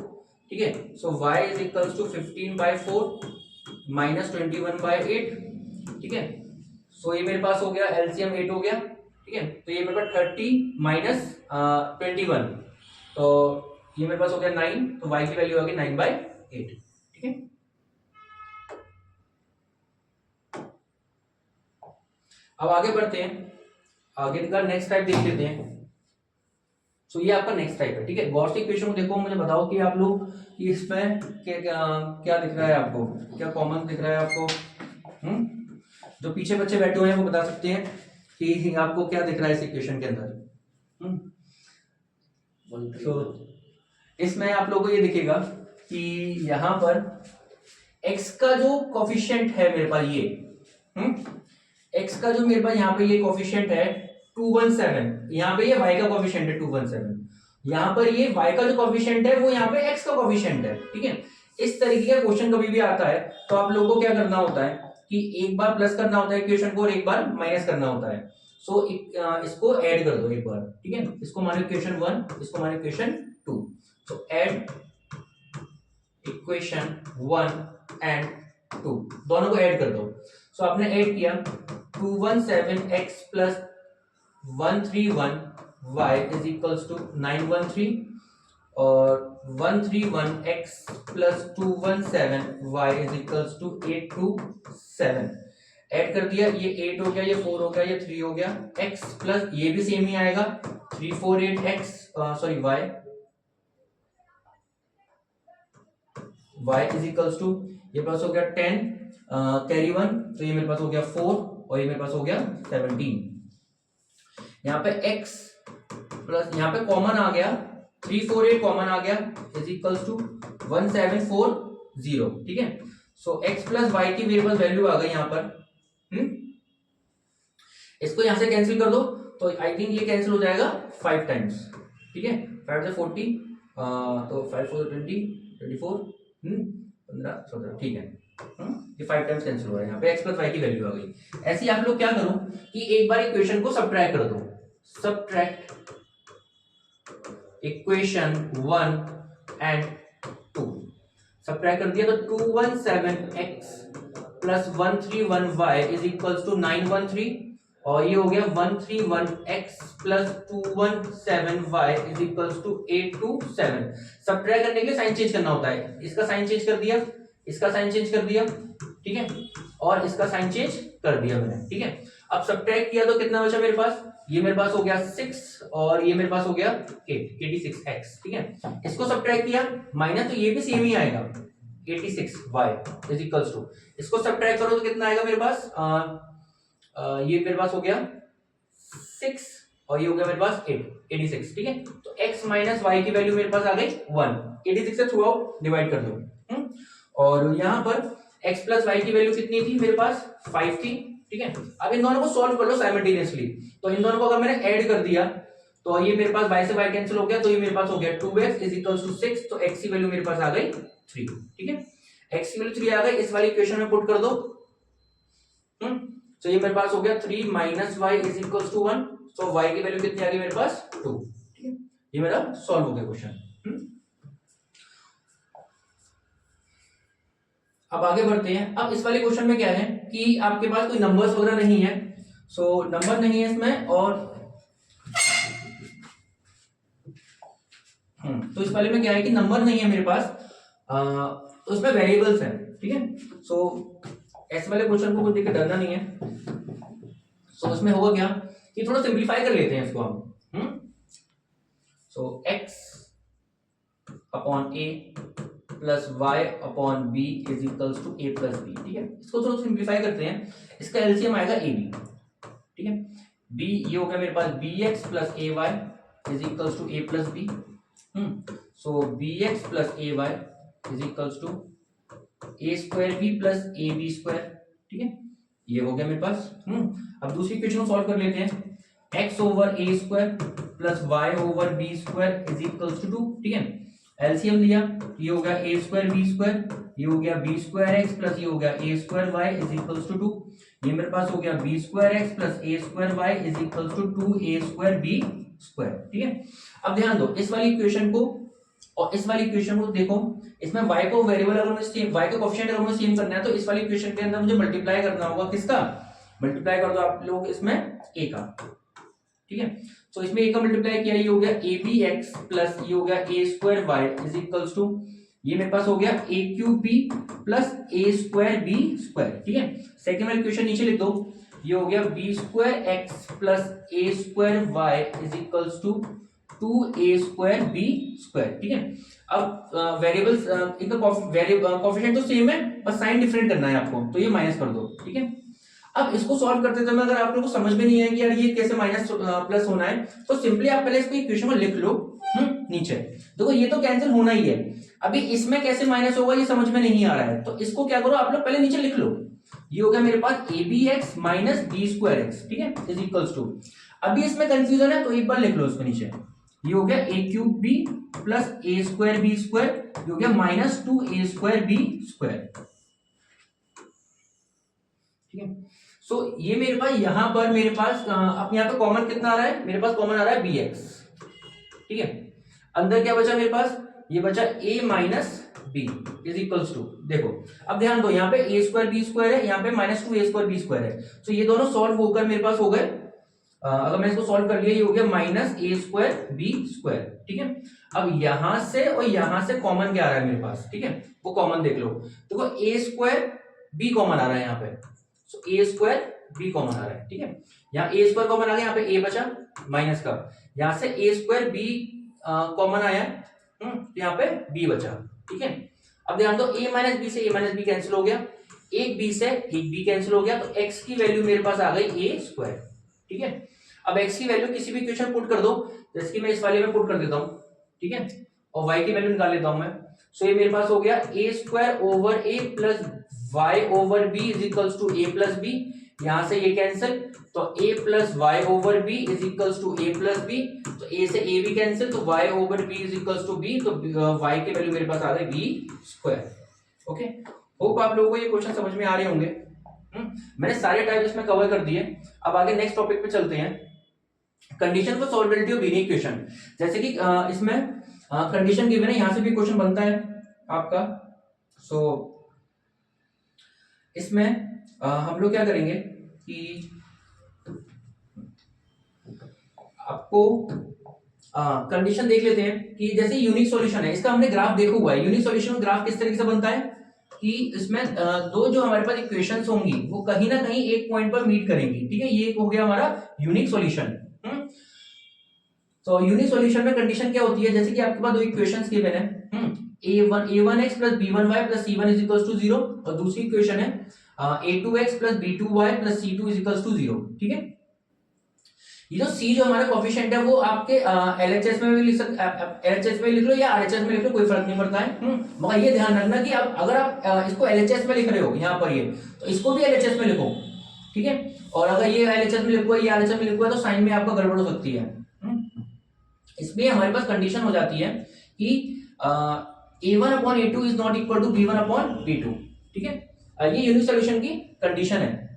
ठीक है। So y is equals to 15/4 minus 21/8, ठीक है। सो ये मेरे पास हो गया एलसीएम 8 हो गया, ठीक है। तो ये मेरे पास 30 माइनस 21, तो ये मेरे पास हो गया 9, तो y की वैल्यू आ गई 9/8, ठीक है। अब आगे बढ़ते हैं, आगे का नेक्स्ट टाइप देख लेते हैं। सो ये आपका नेक्स्ट टाइप है, ठीक है। गॉस इक्वेशन को देखो, मुझे बताओ कि आप लोग कि इसमें क्या दिख रहा है आपको, क्या कॉमन दिख रहा है आपको। जो पीछे बच्चे बैठे हुए हैं वो बता सकते हैं कि आपको क्या दिख रहा है इस इक्वेशन के अंदर। तो इसमें आप लोगों को ये दिखेगा कि यहां पर x का जो कोफिशिएंट है मेरे पास ये, x का जो मेरे पास यहाँ पे ये कोफिशिएंट है 217, यहाँ पे ये y का कोफिशिएंट है 217, यहाँ पर ये y का जो कोफिशिएंट है वो यहाँ पे x का कोफिशिएंट है, ठीक है। इस तरीके का क्वेश्चन कभी भी आता है तो आप लोगों को क्या करना होता है कि एक बार प्लस करना होता है इक्वेशन को और एक बार माइनस करना होता है। सो इसको ऐड कर दो एक बार, ठीक है। इसको मानो इक्वेशन 1, इसको मानो equation 2। So add equation 1 and 2, दोनों को ऐड कर दो। सो आपने ऐड किया 217x plus 131y is equals to 913 और 131x plus 217y is equals to 827। Add कर दिया, ये 8 हो गया, ये 4 हो गया, ये 3 हो गया, x प्लस ये भी सेम ही आएगा 348x sorry y is equals to, ये पास हो गया 10 कैरी 1, तो ये मेरे पास हो गया 4 और ये मेरे पास हो गया 17। यहाँ पे x प्लस यहाँ पे कॉमन आ गया 348 कॉमन आ गया इज इक्वल्स टू 1740, ठीक है। सो x प्लस y की मेरे पास वैल्यू आ गई यहाँ पर। इसको यहां से कैंसिल कर दो तो आई थिंक ये कैंसिल हो जाएगा 5 टाइम्स, ठीक है। 5 से 40 तो 5 4 20 24 15 17, ठीक है। ये 5 टाइम्स कैंसिल हो रहा है, यहाँ पे x प्लस y की वैल्यू आ गई। ऐसे ही आप लोग क्या करो कि एक बार इक्वेशन को सब्ट्रैक्ट कर दो, सब्ट्रैक्ट इक्वेशन 1 एंड 2, सब्ट्रैक्ट कर दिया तो 217x plus 131y is equals to 913 और ये हो गया 131x plus 217y is equals to 827। Subtract करने के लिए साइन चेंज करना होता है, इसका साइन चेंज कर दिया, इसका साइन चेंज कर दिया, ठीक है, और इसका साइन चेंज कर दिया मैंने, ठीक है। अब सब्ट्रैक्ट किया तो कितना बचा मेरे पास, ये मेरे पास हो गया 6 और ये मेरे पास हो गया 86x, ठीक है। इसको सब्ट्रैक्ट किया माइनस, तो ये भी सेम ही आएगा 86y इज इक्वल्स टू, इसको सब्ट्रैक्ट करो तो कितना आएगा मेरे पास, ये मेरे पास हो गया 6 और ये हो गया मेरे पास 86, ठीक है। तो x माइनस y की वैल्यू मेरे पास आ गई 1, 86 से थ्रू आउट डिवाइड कर दो। और यहाँ पर x प्लस y की वैल्यू कितनी थी मेरे पास 5 थी, ठीक है। अब इन दोनों को सॉल्व कर लो साइमल्टेनियसली, तो इन दोनों को अगर मैंने ऐड कर दिया तो ये मेरे पास y से y कैंसिल हो गया, तो ये मेरे पास हो गया 2x इज इक्वल्स टू 6, तो x की वैल्यू मेरे पास आ गई 3, ठीक है। x की वैल्यू 3 आ गई, इस वाली इक्वेशन में पुट कर दो। तो ये मेरे पास हो गया 3 minus y is equals to 1, so y की वैल्यू कितनी आ गई मेरे पास 2, ठीक है। ये मेरा सॉल्व हो गया क्वेश्चन। अब आगे बढ़ते हैं। अब इस वाले क्वेश्चन में क्या है कि आपके पास कोई नंबर्स वगैरह नहीं है, सो नंबर नहीं है इसमें, और तो इस वाले में क्या है कि नंबर नहीं है मेरे पास, तो इसमें वेरिएबल्स हैं, ठीक है। सो ऐसे वाले क्वेश्चन को देख के डरना नहीं है। सो इसमें होगा क्या कि थोड़ा सिंप्लीफाई कर लेते हैं इसको हम। So x upon a plus y upon b is equals to a plus b, ठीक है। इसको थोड़ा सिंप्लीफाई करते हैं, इसका एलसीएम आएगा ए बी, ठीक है। b ये हो गया मेरे पास b x plus a y is equals to a plus b. So b x plus a y is equals to a square b plus a b square, ठीक है, ये हो गया मेरे पास। अब दूसरी इक्वेशन को सॉल्व कर लेते हैं। x over a square plus y over b square is equals to 2, ठीक है। एलसीएम लिया, ये हो गया ए स्क्वायर बी स्क्वायर, ये हो गया बी स्क्वायर एक्स प्लस ये हो गया a square y is equals to 2। ये मेरे पास हो गया b square x plus a square y is equals to 2 a square b square, ठीक है। अब ध्यान दो इस वाली इक्वेशन को और इस वाली इक्वेशन को देखो, इसमें y को वेरिएबल अगर मुझे सेम y का कोएफिशिएंट अगर मुझे सेम करना है तो इस वाली इक्वेशन के अंदर मुझे मल्टीप्लाई करना होगा, किसका मल्टीप्लाई कर दो आप लोग इसमें a का, ठीक है। तो इसमें a का मल्टीप्लाई किया, ये हो गया ए बी एक्स प्लस ये हो गया a square y is equals to, ये मेरे पास हो गया a cube b plus a square b square, ठीक है। सेकंड वाली इक्वेशन नीचे लिख दो, ये हो गया b square x plus a square y is equals to 2a square b square, ठीक है। अब वेरिएबल्स इनका कोएफिशिएंट तो सेम है, बस साइन डिफरेंट करना है आपको, तो ये माइनस कर दो, ठीक है। अब इसको सॉल्व करते समय अगर आप लोगों को समझ में नहीं है कि यार ये कैसे माइनस प्लस होना है, तो सिंपली आप पहले इसको इक्वेशन में लिख लो नीचे। देखो ये तो कैंसिल होना ही है, अभी इसमें कैसे माइनस होगा ये समझ में नहीं आ रहा है, तो इसको क्या करो आप लोग पहले नीचे लिख लो। ये हो गया मेरे पास a b x minus b square x, ठीक है, इज इक्वल्स टू, अभी इसमें कंफ्यूजन है तो एक बार लिख लो इसको नीचे, ये हो गया a cube b plus a square b square, ये हो गया minus 2a square b square, ठीक है। सो ये मेरे पास यहां पर मेरे पास अब यहां पे कॉमन कितना आ रहा है, मेरे पास कॉमन आ रहा है बी एक्स, ठीक है। अंदर क्या बचा मेरे पास, ये बचा a minus b is equals to, देखो अब ध्यान दो यहाँ पे ए स्क्वायर बी स्क्वायर है, यहाँ पे minus 2a square b square है, तो ये दोनों सॉल्व होकर मेरे पास हो गए, अगर मैं इसको सॉल्व कर लिया ये हो गया माइनस ए स्क्वायर बी स्क्वायर, ठीक है। अब यहां से और यहां से कॉमन क्या आ रहा है मेरे पास, ठीक है, वो कॉमन देख लो, देखो ए स्क्वायर बी कॉमन आ रहा है यहाँ पे, सो ए स्क्वायर बी कॉमन आ रहा है, ठीक है। यहाँ ए स्क्वायर कॉमन आ गया, यहाँ पे ए बचा माइनस का, यहाँ से ए स्क्वायर बी कॉमन आया, तो यहाँ पे बी बचा, ठीक है। अब ध्यान दो ए माइनस बी से ए माइनस बी कैंसिल हो गया, एक बी से एक बी कैंसिल हो गया, तो एक्स की वैल्यू मेरे पास आ गई ए स्क्वायर, ठीक है। अब x की वैल्यू किसी भी इक्वेशन पुट कर दो, जैसे कि मैं इस वाले में पुट कर देता हूं, ठीक है, और y की वैल्यू निकाल लेता हूं मैं, सो ये मेरे पास हो गया a square over a plus y over b is equals to a plus b, यहां से ये कैंसिल, तो a plus y over b is equals to a plus b, तो a से a भी कैंसिल, तो y over b is equals to b, तो y की वैल्यू मेरे पास आ गई b स्क्वायर, ओके। होप आप लोगों को ये क्वेश्चन समझ में आ रहे होंगे। मैंने सारे टाइप इसमें कवर कर दिए, अब आगे नेक्स्ट टॉपिक पे चलते हैं, condition for solvability of linear equation. जैसे कि इसमें कंडीशन गिवन है, यहां से भी क्वेश्चन बनता है आपका, सो इसमें हम लोग क्या करेंगे कि आपको कंडीशन देख लेते हैं कि जैसे यूनिक सॉल्यूशन है, इसका हमने ग्राफ देखा हुआ है, यूनिक सॉल्यूशन ग्राफ किस तरीके से बनता है कि इसमें दो जो हमारे पास इक्वेशंस होंगी वो कहीं ना कहीं एक पॉइंट पर मीट करेंगी, ठीक है, ये हो गया हमारा यूनिक सॉल्यूशन। तो यूनिक सॉल्यूशन में कंडीशन क्या होती है, जैसे कि आपके पास दो इक्वेशंस गिवन है, a1x plus b1y plus c1 is equals to 0, और दूसरी इक्वेशन है a2x plus b2y plus c2 is equals to 0, ठीक है। ये जो c जो हमारा कोएफिशिएंट है वो आपके LHS में भी लिख सकते, LHS में लिख लो या RHS में लिख लो, कोई फर्क नहीं पड़ता है, मगर ये ध्यान रखना कि अब अगर आप इसको LHS में लिख रहे हो यहाँ पर ये, तो इसको भी LHS में लिखो, ठीक है, और अगर ये LHS में लिखो ये RHS में लिखो तो साइन में आपका गड़बड़ हो सकती है। इसमें हमारे पास कंडीशन हो जाती है कि a1 upon a2 is not equal to b1 upon b2, ठीक है, ये यूनिक सॉल्यूशन की कंडीशन है।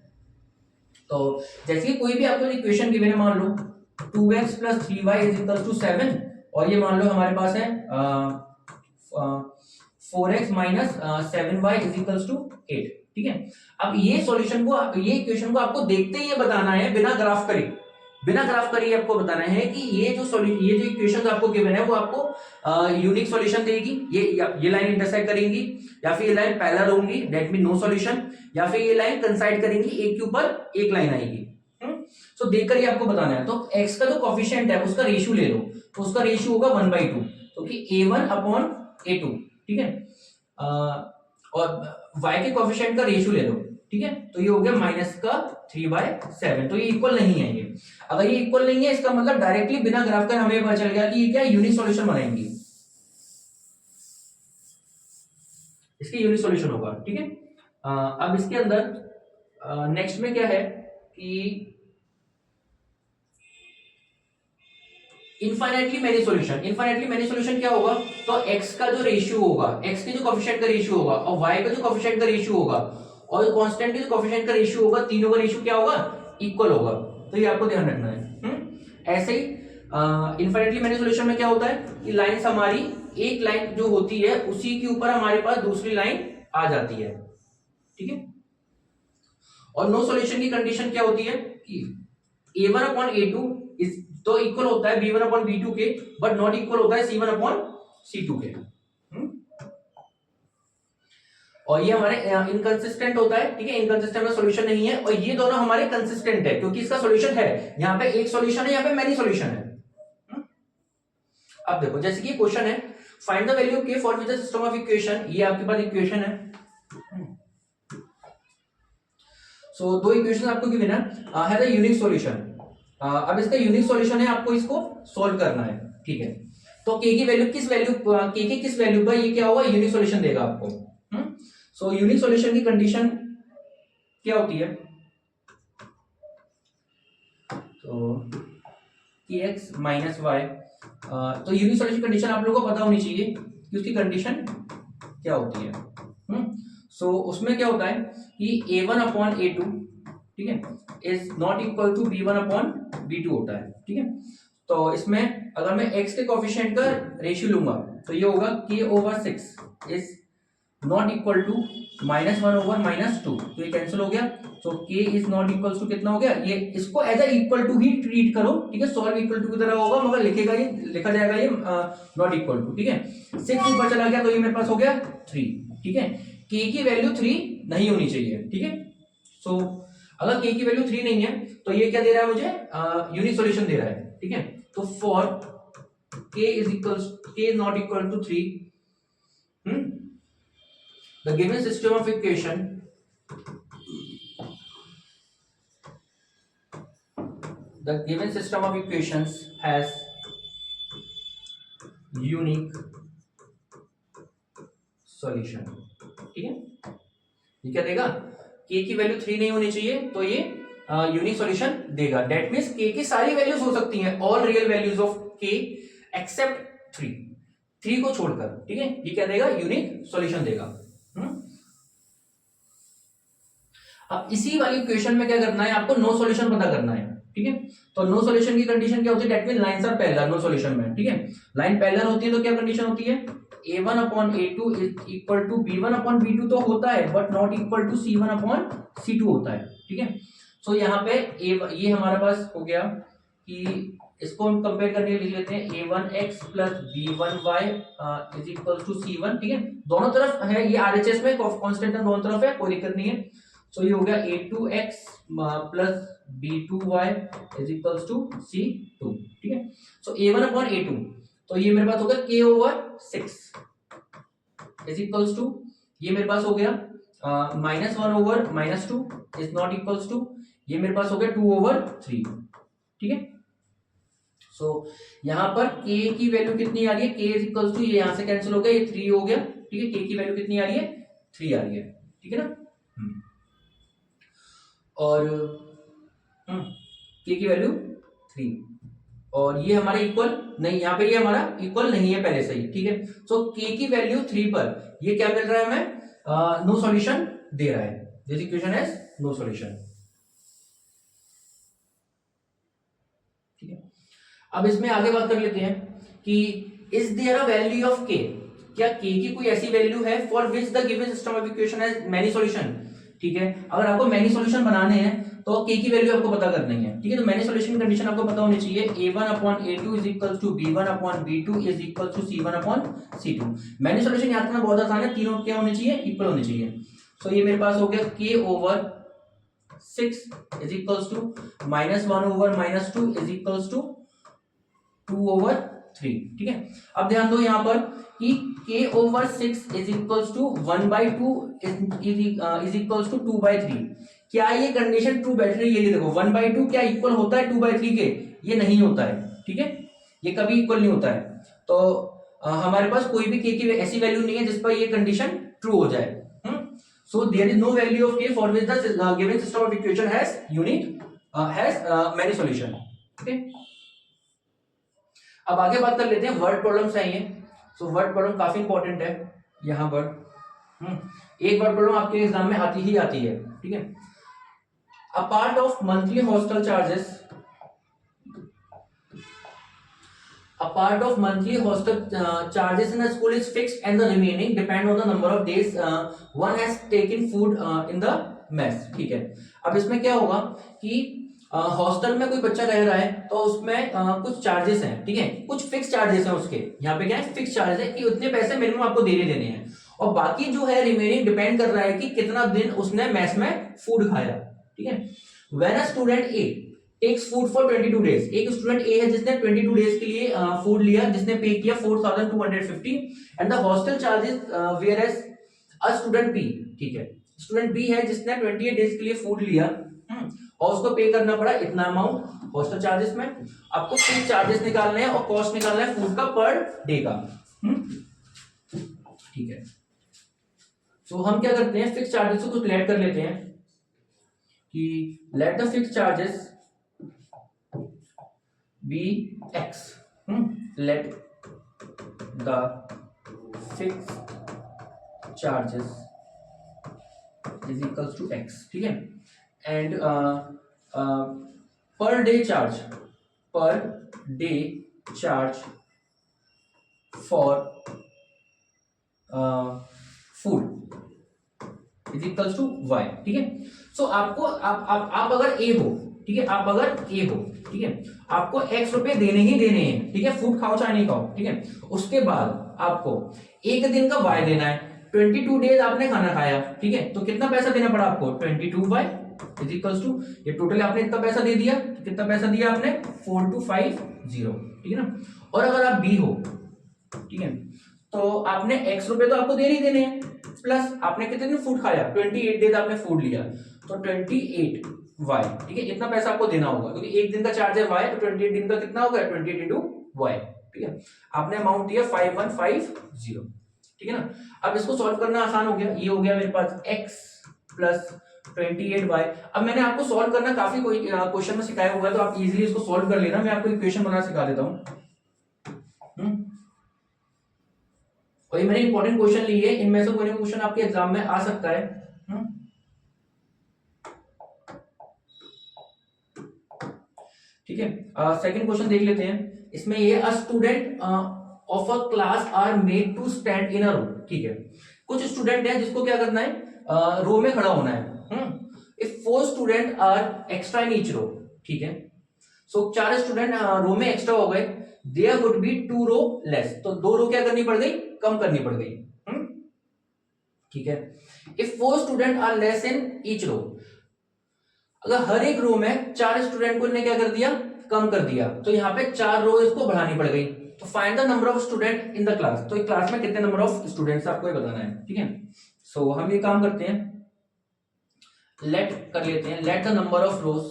तो जैसे कि कोई भी आपको इक्वेशन गिवन है, मान लो 2x plus 3y is equal to 7, और ये मान लो हमारे पास है 4x minus 7y is equal to 8, ठीक है। अब ये सॉल्यूशन को, ये इक्वेशन को आपको देखते ही ये बताना है, बिना ग्राफ करे आपको बताना है कि ये जो इक्वेशंस आपको गिवन है वो आपको यूनिक सॉल्यूशन देगी, ये लाइन इंटरसेक्ट करेंगी, या फिर ये लाइन पैरेलल होंगी, दैट मीन नो सॉल्यूशन, या फिर ये लाइन कंसाइड करेंगी, एक के ऊपर एक लाइन आएगी। सो देखकर ये आपको बताना है। तो x का जो कोएफिशिएंट है उसका रेशियो ले लो, तो उसका रेशियो होगा 1/2, तो कि a1 अपॉन a2, ठीक है, और y के कोएफिशिएंट का रेशियो ले लो, ठीक है, तो ये हो गया माइनस का 3/7, तो ये इक्वल नहीं है। ये अगर ये इक्वल नहीं है इसका मतलब डायरेक्टली बिना ग्राफ का हमें पता चल गया कि ये क्या यूनिक सॉल्यूशन बनाएंगे, इसके यूनिक सॉल्यूशन होगा, ठीक है। अब इसके अंदर नेक्स्ट में क्या है कि infinitely many solution. Infinitely many solution क्या होगा, तो x का जो रेशियो होगा, x के जो कोएफिशिएंट का रेशियो होगा और y का जो कोएफिशिएंट का रेशियो होगा और कांस्टेंट के जो कोएफिशिएंट का रेशियो होगा, तीनों का रेशियो क्या होगा, इक्वल होगा। तो ये आपको ध्यान रखना है। ऐसे ही इनफाइनाइटली मेनी सॉल्यूशन में क्या होता है कि लाइंस हमारी एक लाइन जो होती है उसी के ऊपर हमारे पास दूसरी लाइन आ जाती है, ठीक है। और नो सॉल्यूशन की कंडीशन क्या होती है कि a1 अपॉन a2 इज तो इक्वल होता है b1 अपॉन b2 के, बट नॉट इक्वल होता है c1 अपॉन c2 के। और ये हमारे इनकंसिस्टेंट होता है, ठीक है, इनकंसिस्टेंट में सॉल्यूशन नहीं है। और ये दोनों हमारे कंसिस्टेंट है क्योंकि इसका सॉल्यूशन है, यहाँ पे एक सॉल्यूशन है, यहाँ पे मेनी सॉल्यूशन है। अब देखो जैसे कि क्वेश्चन है, फाइंड द वैल्यू के for which the system of equation, ये आपके पास इक्वेशन है। सो दो इक्वेशन आपको गिवन है द यूनिक सॉल्यूशन। अब इसका यूनिक सॉल्यूशन है, आपको इसको सॉल्व करना है, ठीक है। तो के की वैल्यू किस वैल्यू के की किस वैल्यू पर ये क्या होगा, यूनिक सॉल्यूशन देगा आपको। सो यूनिक सॉल्यूशन की कंडीशन क्या होती है, तो के एक्स माइनस वाई। तो यूनिक सॉल्यूशन कंडीशन आप लोगों को पता होनी चाहिए कि उसकी कंडीशन क्या होती है। सो उसमें क्या होता है कि a1 अपॉन a2, ठीक है, is not equal to b1 upon b2 होता है, ठीक है। तो इसमें अगर मैं x के कोएफिशिएंट का रेशियो लूंगा तो ये होगा k over 6 is not equal to -1 over -2, तो ये कैंसिल हो गया। तो k is not equal to कितना हो गया, ये इसको एज अ इक्वल टू ही ट्रीट करो, ठीक है। सॉल्व इक्वल टू की तरह होगा मगर लिखा जाएगा ये नॉट इक्वल टू, ठीक है। 6 ऊपर चला गया तो ये मेरे पास हो गया 3, ठीक है। k की वैल्यू 3 नहीं होनी चाहिए, ठीक है। सो अगर k की वैल्यू 3 नहीं है तो ये क्या दे रहा है मुझे, यूनिक सॉल्यूशन दे रहा है, ठीक है। तो for k is not equal to 3, the given system of equation has unique solution, ठीक है। ये क्या देगा, k की वैल्यू 3 नहीं होनी चाहिए तो ये यूनिक सॉल्यूशन देगा। दैट मींस k की सारी वैल्यूज हो सकती हैं, all real values of k except 3 को छोड़कर, ठीक है। ये क्या देगा, यूनिक सॉल्यूशन देगा। अब इसी वाली इक्वेशन में क्या करना है, आपको नो सॉल्यूशन पता करना है, ठीक है। तो नो सॉल्यूशन की कंडीशन क्या होती है, that means lines are parallel no solution में, ठीक है। लाइन पैरेलल होती है तो क्या कंडीशन होती है, a1 upon a2 is equal to b1 upon b2 तो होता है but not equal to c1 upon c2 होता है, ठीक है। सो यहाँ पे ये हमारे पास हो गया कि इसको हम कंपेयर करने लिख लेते हैं a1x plus b1y is equal to c1, ठीक है। दोनों तरफ है, ये RHS में कांस्टेंट दोनों तरफ है, कोई दिक्कत नहीं है। सो ये हो गया a2x plus b2y is equals to c2, ठीक है। सो a1 अपॉन a2 तो ये मेरे पास हो गया k over 6 is equals to, ये मेरे पास हो गया -1 over -2 is not equals to, ये मेरे पास हो गया 2 ओवर 3, ठीक है। सो यहाँ पर k की वैल्यू कितनी आ रही है, k इज इक्वल्स टू, ये यहां से कैंसिल हो गया, ये 3 हो गया, ठीक है। k की वैल्यू कितनी आ रही है, 3 आ रही है, ठीक है ना। और k की वैल्यू 3 और ये हमारे इक्वल नहीं, यहाँ पे ये हमारा इक्वल नहीं है पहले से ही, ठीक है। सो k की वैल्यू 3 पर ये क्या मिल रहा है हमें, नो सॉल्यूशन दे रहा है। This equation is no solution, ठीक है। अब इसमें आगे बात कर लेते हैं कि is there a value of k, क्या k की कोई ऐसी वैल्यू है for which the given system of equation has many solution, ठीक है। अगर आपको मेनी सॉल्यूशन बनाने हैं तो k की वैल्यू आपको पता करनी है, ठीक है। तो मेनी सॉल्यूशन कंडीशन आपको पता होनी चाहिए, a1 upon a2 is equal to b1 upon b2 is equal to c1 upon c2। Many solution याद करना बहुत आसान है, तीनों क्या होने चाहिए, इक्वल होने चाहिए। सो ये मेरे पास हो गया k over 6 is equal to -1 over -2 is equal to 2 over 3, ठीक है। अब ध्यान दो यहाँ पर कि k over 6 is equal to 1/2 is equal to 2/3। क्या ये कंडीशन ट्रू बैठ रही है, ये देखो 1/2 क्या इक्वल होता है 2/3 के, ये नहीं होता है, ठीक है। ये कभी इक्वल नहीं होता है। तो हमारे पास कोई भी k की ऐसी वैल्यू नहीं है जिस पर ये कंडीशन ट्रू हो जाए। So there is no value of k for which the given system of equation has many solution. Okay. अब आगे बात कर लेते हैं वर्ड प्रॉब्लम्स हैं ये. सो वर्ड प्रॉब्लम काफी इंपॉर्टेंट है. यहाँ वर्ड एक वर्ड प्रॉब्लम आपके एग्जाम में आती ही आती है. ठीक है. A part of monthly hostel charges A part of monthly hostel charges in a school is fixed and the remaining depend on the number of days one has taken food in the mess. ठीक है. अब इसमें क्या होगा कि hostel में कोई बच्चा रह रहा है तो उसमें कुछ चार्जेस हैं. ठीक है. कुछ फिक्स चार्जेस हैं उसके. यहाँ पे क्या है, फिक्स चार्जेस है कि उतने पैसे मिनिमम आपको देने हैं और बाकी जो है रिमेनिंग डिपेंड कर रहा है कि कितना दिन उसने मेस में फूड खाया. ठीक है. When a student A takes food for 22 days, एक स्टूडेंट ए है जिसने 22 डेज के लिए फूड लिया, जिसने पे किया 4250 and the hostel charges were as a student be. ठीक है. स्टूडेंट बी है जिसने 28 डेज के लिए फूड लिया और उसको पे करना पड़ा इतना अमाउंट हॉस्टल चार्जेस में. आपको फिक्स चार्जेस निकालने हैं और कॉस्ट निकालना है फूड का पर डे का. ठीक है. तो हम क्या करते हैं, फिक्स चार्जेस को लेट कर लेते हैं कि let the fix charges be x. Let the fixed charges is equals to x. ठीक है. And per day charge for food is equals to y. ठीक है. So आपको आप अगर a हो, ठीक है, आप अगर a हो, ठीक है, आपको x रुपए देने ही देने हैं. ठीक है. फूड खाओ चाहे नहीं खाओ. ठीक है. उसके बाद आपको एक दिन का y देना है. 22 डेज आपने खाना खाया. ठीक है. तो कितना पैसा देना पड़ा आपको, 22y इज इक्वल्स टू, ये टोटल आपने इतना पैसा दे दिया. तो कितना पैसा दिया आपने, 4250. ठीक है ना. और अगर आप b हो, ठीक है, तो आपने x रुपए तो आपको देने ही देने हैं, प्लस आपने कितने दिन फूड खाया, 28 डेज आपने फूड लिया, तो 28y. ठीक है. इतना पैसा आपको देना होगा क्योंकि एक दिन का चार्ज है y, तो 28 दिन का कितना होगा, 28 इंटू वाई. ठीक है. आपने अमाउंट दिया 5150. ठीक है ना. अब इसको सॉल्व करना आसान हो गया. ये हो गया मेरे पास x प्लस 28y. अब मैंने आपको सॉल्व करना काफी कोई क्वेश्चन में सिखाया हुआ है, तो आप इजीली इसको सॉल्व कर लेना. मैं आपको इक्वेशन बनाना सिखा देता हूँ. और ये मैंने इंपॉर्टेंट क्वेश्चन लिए, इनमें से कोई ना क्वेश्चन आपके एग्जाम में आ सकता है. ठीक है. सेकंड क्वेश्चन देख लेते हैं. इसमें ये a student of a class are made to stand in a row. ठीक है. कुछ स्टूडेंट है जिसको क्या करना है, रो में खड़ा होना है. If 4 student are extra in each row. ठीक है. सो 4 स्टूडेंट रो में एक्स्ट्रा हो गए, there would be 2 row less. तो 2 रो क्या करनी पड़ गई, कम करनी पड़ गई. ठीक है. If 4 student are less in each row, अगर हर एक रो में 4 स्टूडेंट को इन्हें क्या कर दिया, कम कर दिया, तो यहाँ पे 4 रो इसको बढ़ानी पड़ गई. तो find the number of student in the class. तो एक क्लास में कितने नंबर ऑफ स्टूडेंट्स आपको ये बताना है. ठीक है. सो हम ये काम करते हैं, लेट कर लेते हैं, let the number of rose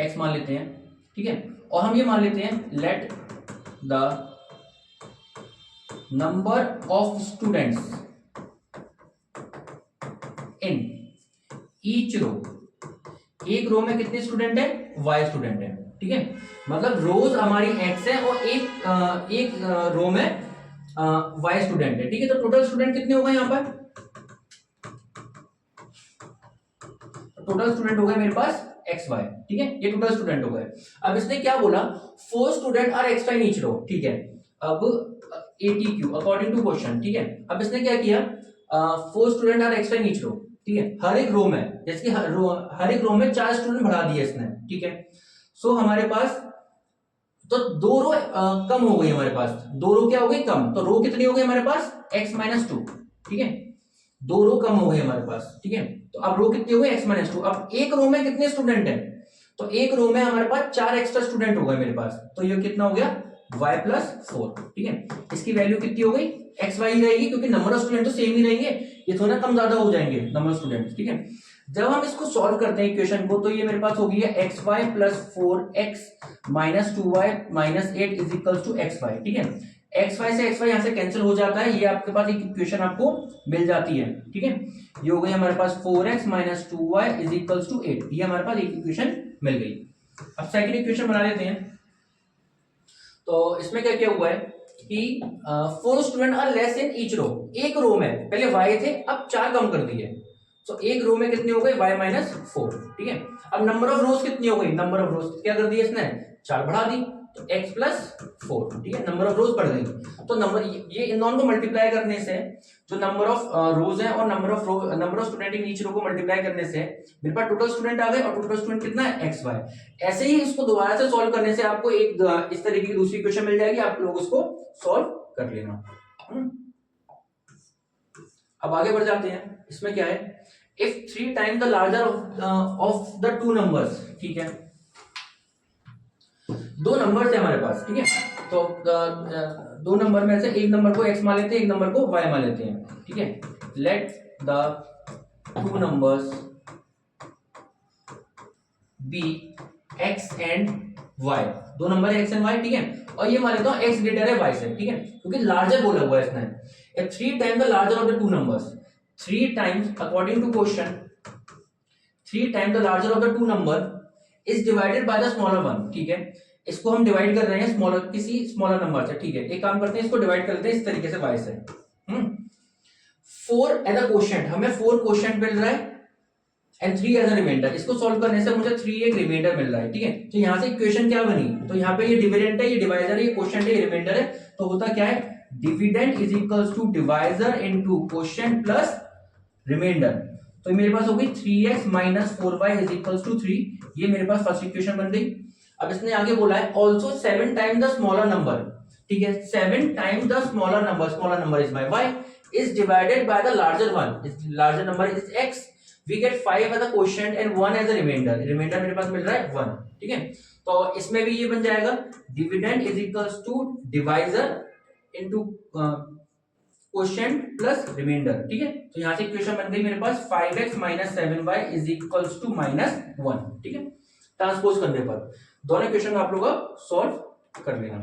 x मान लेते हैं. ठीक है. और हम ये मान लेते हैं, let the number of students in each row. एक रो में कितने स्टूडेंट है, y स्टूडेंट है. ठीक है. मतलब रोज हमारी x है और एक रो में y स्टूडेंट है. ठीक है. तो टोटल स्टूडेंट कितने हो गए यहां पर, टोटल स्टूडेंट हो गए मेरे पास xy. ठीक है. ये टोटल स्टूडेंट हो गए. अब इसने क्या बोला, 4 student are extra in each row. ठीक है. अब ATQ अकॉर्डिंग टू क्वेश्चन. ठीक है. अब इसने क्या किया, 4 student are extra in each row. ठीक है. हर एक रो में, जैसे कि हर एक रो में 4 स्टूडेंट बढ़ा दिए इसने. ठीक है. सो हमारे पास तो 2 रो कम हो गई हमारे पास. 2 रो क्या हो गई, कम. तो रो कितनी हो गई हमारे पास, x-2. ठीक है. 2 रो कम हो गई हमारे पास. ठीक है. तो अब रो कितनी हो गई, x-2. अब एक रो में कितने स्टूडेंट है, तो एक रो में हमारे पास 4 एक्स्ट्रा स्टूडेंट हो गए मेरे पास. तो ये कितना हो गया, y+4. ठीक है. इसकी वैल्यू कितनी हो गई, xy ही रहेगी क्योंकि नंबर ऑफ स्टूडेंट तो सेम ही रहेंगे, ये थोड़ा कम ज्यादा हो जाएंगे नंबर ऑफ स्टूडेंट. ठीक है. जब हम इसको सॉल्व करते हैं इक्वेशन को, तो ये मेरे पास होगी xy+4x -2y -8 is equals to xy. ठीक है. एक्स वाई से एक्स वाई यहाँ से कैंसिल हो जाता है, ये आपके पास एक इक्वेशन आपको मिल जाती है, ठीक है। ये हो गई हमारे पास 4x minus 2y is equals to 8, ये हमारे पास एक इक्वेशन मिल गई। अब सेकंड इक्वेशन बना लेते हैं। तो इसमें क्या क्या हुआ है कि 4 student are less in each row, एक रो में पहले y थे, अब 4 कम कर दिए, तो एक रो में कितनी हो गई y माइनस 4, ठीक है। अब नंबर ऑफ रोज कितनी हो गई, नंबर ऑफ रोज क्या कर दी इसने, 4 बढ़ा दी, तो x प्लस 4, ठीक है, नंबर ऑफ रोज बढ़ गई। तो नंबर ये इन दोनों को मल्टीप्लाई करने से जो नंबर ऑफ रोज है और number of student in each row को मल्टीप्लाई करने से मेरे पास टोटल स्टूडेंट आ गए, और टोटल स्टूडेंट कितना है, एक्स वाई। ऐसे ही इसको दोबारा से सॉल्व करने से आपको एक इस तरीके की दूसरी इक्वेशन मिल जाएगी, आप लोग उसको सॉल्व कर लेना। अब आगे बढ़ जाते हैं। इसमें क्या है, if 3 time the larger of the two numbers, ठीक है, दो नंबर थे हमारे पास, ठीक है, तो दो नंबर में से एक नंबर को x मान लेते हैं, एक नंबर को y मान लेते हैं, ठीक है। Let the two numbers be x and y, दो नंबर है x एंड y, ठीक है, और ये मान लेता हूं x ग्रेटर है y से, ठीक है, क्योंकि लार्जर बोला हुआ है इसने। 3 time the larger of the two numbers, 3 times according to question 3 time the larger of the two number is divided by the smaller one, ठीक है। इसको हम डिवाइड कर रहे हैं स्मॉलर किसी स्मॉलर नंबर से, ठीक है। एक काम करते हैं, इसको डिवाइड कर लेते हैं इस तरीके से y से। 4 एज अ क्वोशिएंट, हमें 4 क्वोशिएंट मिल रहा है एंड 3 एज अ रिमाइंडर। इसको सॉल्व करने से मुझे 3 एक रिमाइंडर मिल रहा है, ठीक है। तो यहां से इक्वेशन क्या बनी, तो यहाँ पे ये डिविडेंड है, ये डिवाइजर है, ये क्वोशिएंट है, ये रिमाइंडर है, तो होता क्या है, dividend is equals to divisor into quotient plus remainder. तो मेरे पास हो गई 3x minus 4y is equals to 3, ये मेरे पास फर्स्ट इक्वेशन बन गई। अब इसने आगे बोला है also 7 time the smaller number, ठीक है, 7 time the smaller number is my y is divided by the larger one, larger number is x, we get 5 as a quotient and 1 as a remainder मेरे पास मिल रहा है 1, ठीक है। तो इसमें भी ये बन जाएगा dividend is equals to divisor into quotient plus remainder, ठीक है। तो यहां से इक्वेशन बन गई मेरे पास 5x minus 7y is equals to minus 1, ठीक है। ट्रांसपोज करने पर दोनों इक्वेशन आप लोग सॉल्व कर लेना।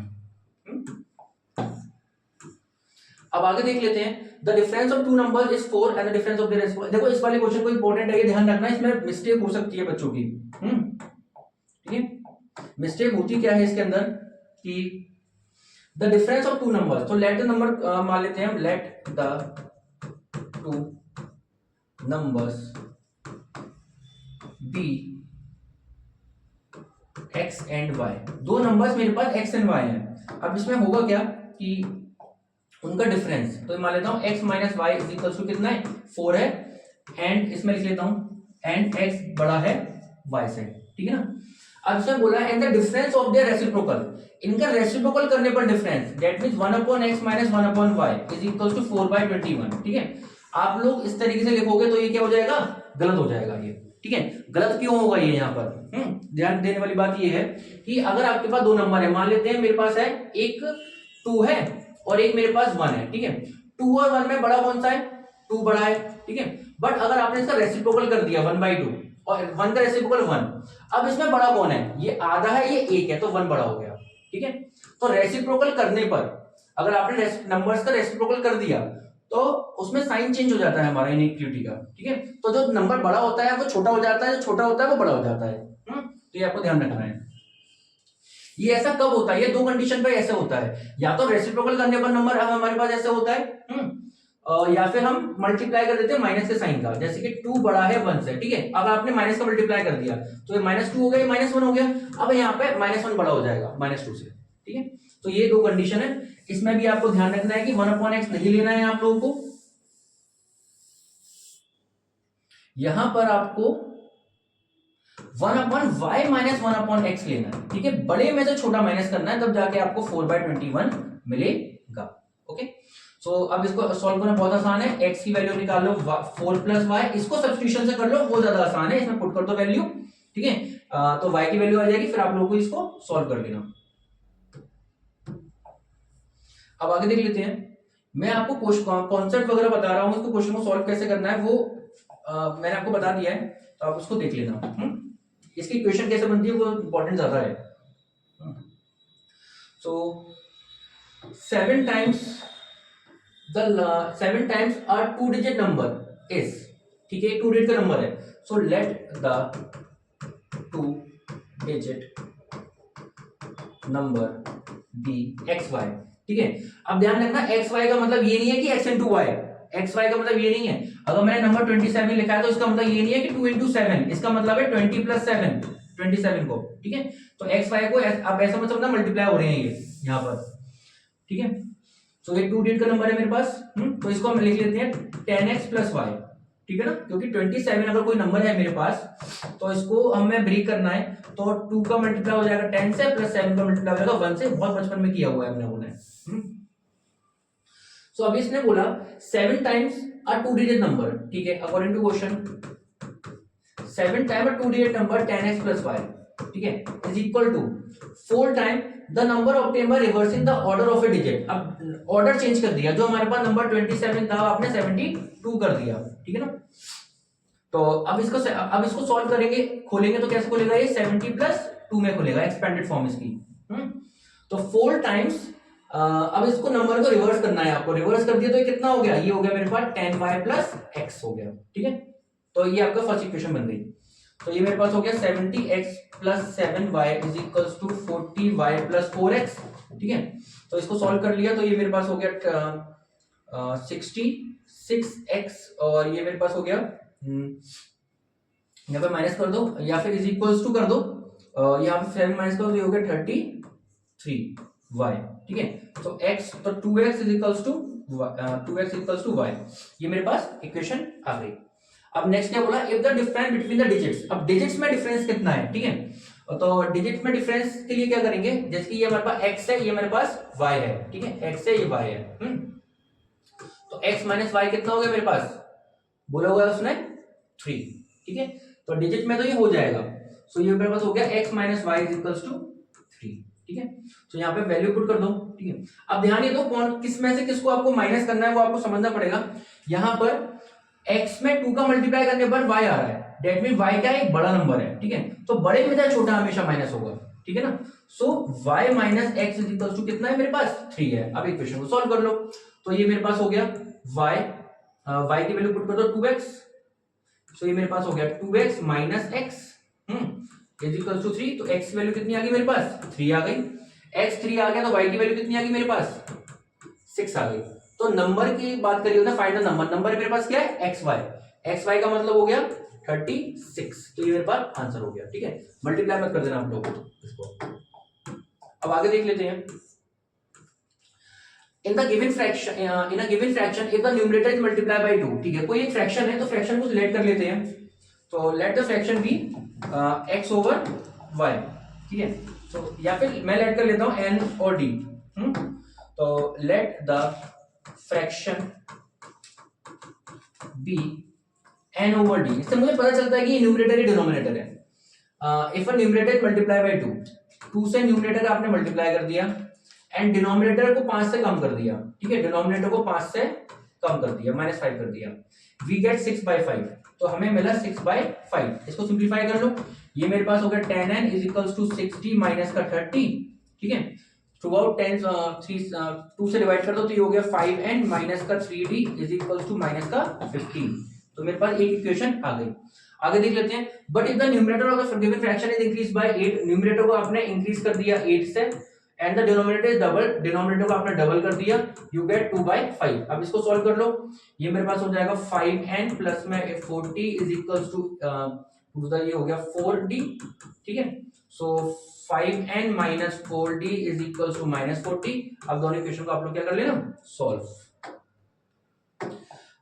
अब आगे देख लेते हैं, the difference of two numbers is 4 and the difference of there is 4। देखो इस वाले क्वेश्चन को इंपॉर्टेंट है, ये ध्यान रखना, इसमें मिस्टेक हो सकती है बच्चों की, ठीक है। मिस्टेक होती क्या है इसके अंदर कि the difference of two numbers, तो लेट द नंबर मान लेते हैं हम, let the two numbers be x and y, दो नंबर्स मेरे पास x एंड y हैं। अब इसमें होगा क्या कि उनका डिफरेंस, तो मान लेता हूं x minus Y is equal to कितना है, 4 है, एंड इसमें लिख लेता हूं एंड x बड़ा है y से, ठीक है ना। अब इसमें बोला है and the difference of their reciprocal, इनका रेसिप्रोकल करने पर difference, that means 1 upon x minus 1 upon y is equal to 4/21, ठीक है। आप लोग इस तरीके से लिखोगे तो ये क्या हो जाएगा, गलत हो जाएगा ये, ठीक है। गलत क्यों होगा ये, यहाँ पर ध्यान देने वाली बात ये है कि अगर आपके पास दो नंबर है, मान लेते हैं मेरे पास है एक 2 है और एक मेरे पास 1 है, ठीक है। 2 और 1 में बड़ा कौन सा है, 2 बड़ा है, ठीक है। बट अगर आपने इसका रेसिप्रोकल कर दिया 1/2 और 1 का रेसिप्रोकल 1, अब इसमें बड़ा कौन है, ये आधा है, ये 1 है, तो 1 बड़ा हो गया, ठीक है। तो रेसिप्रोकल करने पर अगर आपने नंबर्स का रेसिप्रोकल कर दिया तो उसमें साइन चेंज हो जाता है हमारा इनइक्वालिटी का, ठीक है। तो जो नंबर बड़ा होता है वो छोटा हो जाता है, जो छोटा होता है वो बड़ा हो जाता है, तो ये आपको ध्यान रखना है। ये ऐसा कब होता है, ये दो कंडीशन पे ऐसे होता है, या तो रेसिप्रोकल करने पर नंबर हमारे पास ऐसे होता है, या फिर हम मल्टीप्लाई कर देते हैं माइनस के साइन का, जैसे कि 2 बड़ा है 1 से, ठीक है। अब आपने माइनस का मल्टीप्लाई कर दिया तो ये -2 हो गया, -1 हो गया, अब यहाँ पे -1 बड़ा हो जाएगा -2 से, ठीक है। तो ये दो कंडीशन है, इसमें भी आपको ध्यान रखना है कि 1/x नहीं लेना है आप लोगों को, यहां पर आपको 1/y माइनस 1/x लेना है, ठीक है। बड़े में से छोटा माइनस करना है, तब जाके आपको 4/21 मिलेगा, ओके। सो अब इसको सॉल्व करना बहुत आसान है, x की वैल्यू निकाल लो 4 + y, इसको सब्स्टिट्यूशन से कर लो, वो ज्यादा आसान है, इसमें पुट कर दो वैल्यू, ठीक है। तो y की वैल्यू आ जाएगी, फिर आप लोगों को इसको सॉल्व कर लेना। अब आगे देख लेते हैं, मैं आपको कॉन्सेप्ट वगैरह बता रहा हूं, इसको क्वेश्चन को सॉल्व कैसे करना है वो मैंने आपको बता दिया है, तो आप उसको देख लेना। इसकी इक्वेशन कैसे बनती है वो इंपॉर्टेंट ज्यादा है। सो 7 times the 7 times a 2-digit number is, ठीक है, 2 डिजिट का नंबर है, so let the 2 digit number be x y. ठीक है, अब ध्यान रखना एक्स वाई का मतलब ये नहीं है कि x into y, x y का मतलब ये नहीं है। अगर मैंने नंबर 27 लिखा है तो इसका मतलब ये नहीं है कि 2 इंटू 7, इसका मतलब है 20 प्लस 7, 27 को। ठीक है, तो एक्स वाई को आप ऐसा मत समझना मल्टीप्लाई हो रहे हैं ये यहाँ पर। ठीक है, तो ये 2 डिजिट का नंबर है मेरे पास, तो इसको हम लिख लेते हैं 10x प्लस वाई। ठीक है ना, क्योंकि 27 अगर कोई नंबर है मेरे पास तो इसको हमें ब्रेक करना है, तो 2 का मल्टीप्लाई हो जाएगा 10 से, प्लस 7 का मल्टीप्लाई हो जाएगा 1 से, बहुत बचपन में किया हुआ है हमने उन्हें। सो अभी इसने बोला 7 टाइम्स अ 2 डिजिट नंबर, ठीक है, according to question 7 time a 2 digit number 10x plus y, ठीक है, is equal to 4 time the number obtain by reversing the order of a digit. अब ऑर्डर चेंज कर दिया, जो हमारे पास नंबर 27 था आपने 72 कर दिया। ठीक है ना, तो अब इसको सॉल्व करेंगे, खोलेंगे तो कैसे खोलेगा ये 70 प्लस 2 में खुलेगा, एक्सपेंडेड फॉर्म इसकी। तो 4 टाइम्स, अब इसको नंबर को रिवर्स करना है आपको, रिवर्स कर दिया तो ये कितना हो गया, ये हो गया मेरे पास 10y प्लस x हो गया। ठीक है, तो ये आपका फर्स्ट इक्वेशन बन गई। तो ये मेरे पास हो गया 70x plus 7y is equals to 40y plus 4x। ठीक है, तो इसको सॉल्व कर लिया तो ये मेरे पास हो गया 66x, और ये मेरे पास हो गया यहाँ पे माइनस कर दो या फिर इज इक्वल्स टू कर दो, यहाँ पे 7 माइनस करो तो ये हो गया 33y। ठीक है, तो x, तो 2x is equals to 2x equals to y, ये मेरे पास इक्वेशन आ गई। अब नेक्स्ट क्या बोला, if the difference between the digits, अब डिजिट्स में डिफरेंस कितना है। ठीक है, तो डिजिट्स में डिफरेंस के लिए क्या करेंगे, जैसे कि ये हमारे पास x है, ये मेरे पास y है। ठीक है, x है, ये y है। तो x माइनस y कितना हो गया मेरे पास, बोला हुआ है उसने 3। ठीक है, तो डिजिट में तो ये हो जाएगा, सो ये मेरे पास हो गया x minus Y is equals to 3। ठीक है, तो यहाँ पे वैल्यू पुट कर दो। ठीक है, अब ध्यान ये दो कौन किस में से किसको आपको माइनस करना है वो आपको समझना पड़ेगा। यहाँ पर x में 2 का मल्टीप्लाई करने पर y आ रहा है, डेट मीन y क्या है, एक बड़ा नंबर है। ठीक है, तो बड़े में छोटा हमेशा माइनस होगा। ठीक है ना, so y minus x is equals to कितना है मेरे पास 3 है। अब इक्वेशन को सॉल्व कर लो, तो ये मेरे पास हो गया y की वैल्यू पुट कर दो 2x, सो ये मेरे पास हो गया 2x minus x is equal to 3। तो x की वैल्यू कितनी आ गई मेरे पास, 3 आ गई। x 3 आ गया तो y की वैल्यू कितनी आ गई मेरे पास, 6 आ गई। तो नंबर की बात करिए ना, फाइंड द नंबर, नंबर मेरे पास क्या है xy का मतलब हो गया 36, तो ये मेरे पास आंसर हो गया। ठीक है, मल्टीप्लाई मत कर देना आप लोग इसको। अब आगे देख लेते हैं, in the given fraction in a given fraction if the numerator is multiplied by 2। ठीक है, कोई एक फ्रैक्शन है तो फ्रैक्शन को लेट कर लेते हैं, तो let the fraction be x over y। ठीक है, तो या फिर मैं लेट कर लेता हूं n और d। तो let the fraction be n over d, इससे मुझे पता चलता है कि न्यूमरेटर ही डिनोमिनेटर है। If a numerator multiply by 2 से न्यूमरेटर आपने मल्टीप्लाई कर दिया एंड डिनोमिनेटर को 5 से कम कर दिया। ठीक है, डिनोमिनेटर को 5 से कम कर दिया, -5 कर दिया, वी गेट 6/5, तो हमें मिला 6/5। इसको सिंपलीफाई कर लो, ये मेरे पास हो गया 10n is equals to 60 minus का 30। ठीक है, थ्रू आउट 2 से डिवाइड कर दो तो ये हो गया 5n माइनस का 3d is equals to minus का 15। तो मेरे पास एक इक्वेशन आ गई। आगे देख लेते हैं, but if the numerator of the given fraction is increase by 8, numerator को आपने इंक्रीज कर दिया 8 से, and the denominator is double, denominator को आपने डबल कर दिया, यू गेट 2/5। अब इसको सॉल्व कर लो, ये मेरे पास हो जाएगा 5n प्लस में 40 इज इक्वल्स टू ये हो गया 4d। ठीक है, सो 5n minus 4d is equals to -40। अब दोनों इक्वेशन को आप लोग क्या कर लेना, सॉल्व।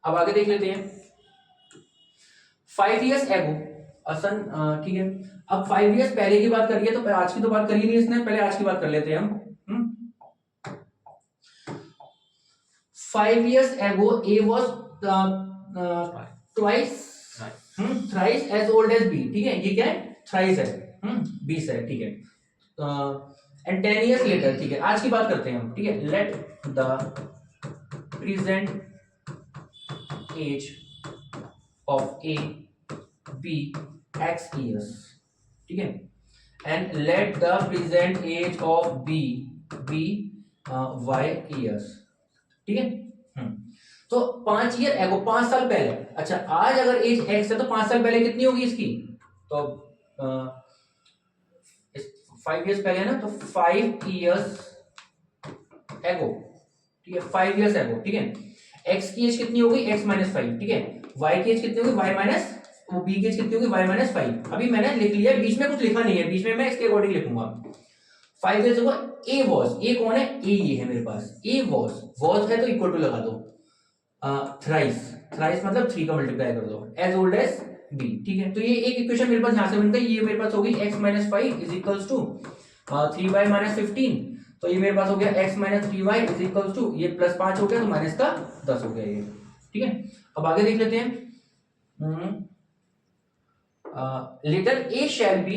अब आगे देख लेते हैं, 5 years ago असन, ठीक है, अब 5 years पहले की बात करिए, तो आज की तो बात करी नहीं इसने, पहले आज की बात कर लेते हैं हम। 5 years ago A was thrice as old as B। ठीक है, ये क्या है, थ्राइस है, 20 है। ठीक है, एंड 10 years later, ठीक है, आज की बात करते हैं हम। ठीक है, let the present age of A be x years। ठीक है, and let the present age of B be y years, ठीक है। तो 5 ईयर एगो, 5 साल पहले। अच्छा, आज अगर एज x है तो 5 साल पहले कितनी होगी इसकी? तो 5 ईयर्स पहले है ना, तो 5 ईयर्स एगो, ठीक है, 5 ईयर्स एगो, ठीक है। x की एज कितनी होगी? x माइनस 5, ठीक है। y की एज कितनी होगी? y माइनस, वो b की एज कितनी होगी? y minus 5। अभी मैंने लिख लिया, बीच में कुछ लिखा नहीं है, बीच में मैं इसके अकॉर्डिंग लिखूंगा। 5 years ago a was, a कौन है? a ये है मेरे पास, a was है तो इक्वल टू लगा दो, थ्राइस मतलब 3 का मल्टीप्लाई कर दो, एज ओल्ड एज b, ठीक है। तो ये एक इक्वेशन मेरे पास यहां से बन गई, ये मेरे पास होगी x minus 5 is equals to 3y minus 15। तो ये मेरे पास हो गया x minus 3y is equals to, ये प्लस 5 हो गया तो माइनस का 10 हो गया ये, ठीक है। अब आगे देख लेते हैं। Later A shall be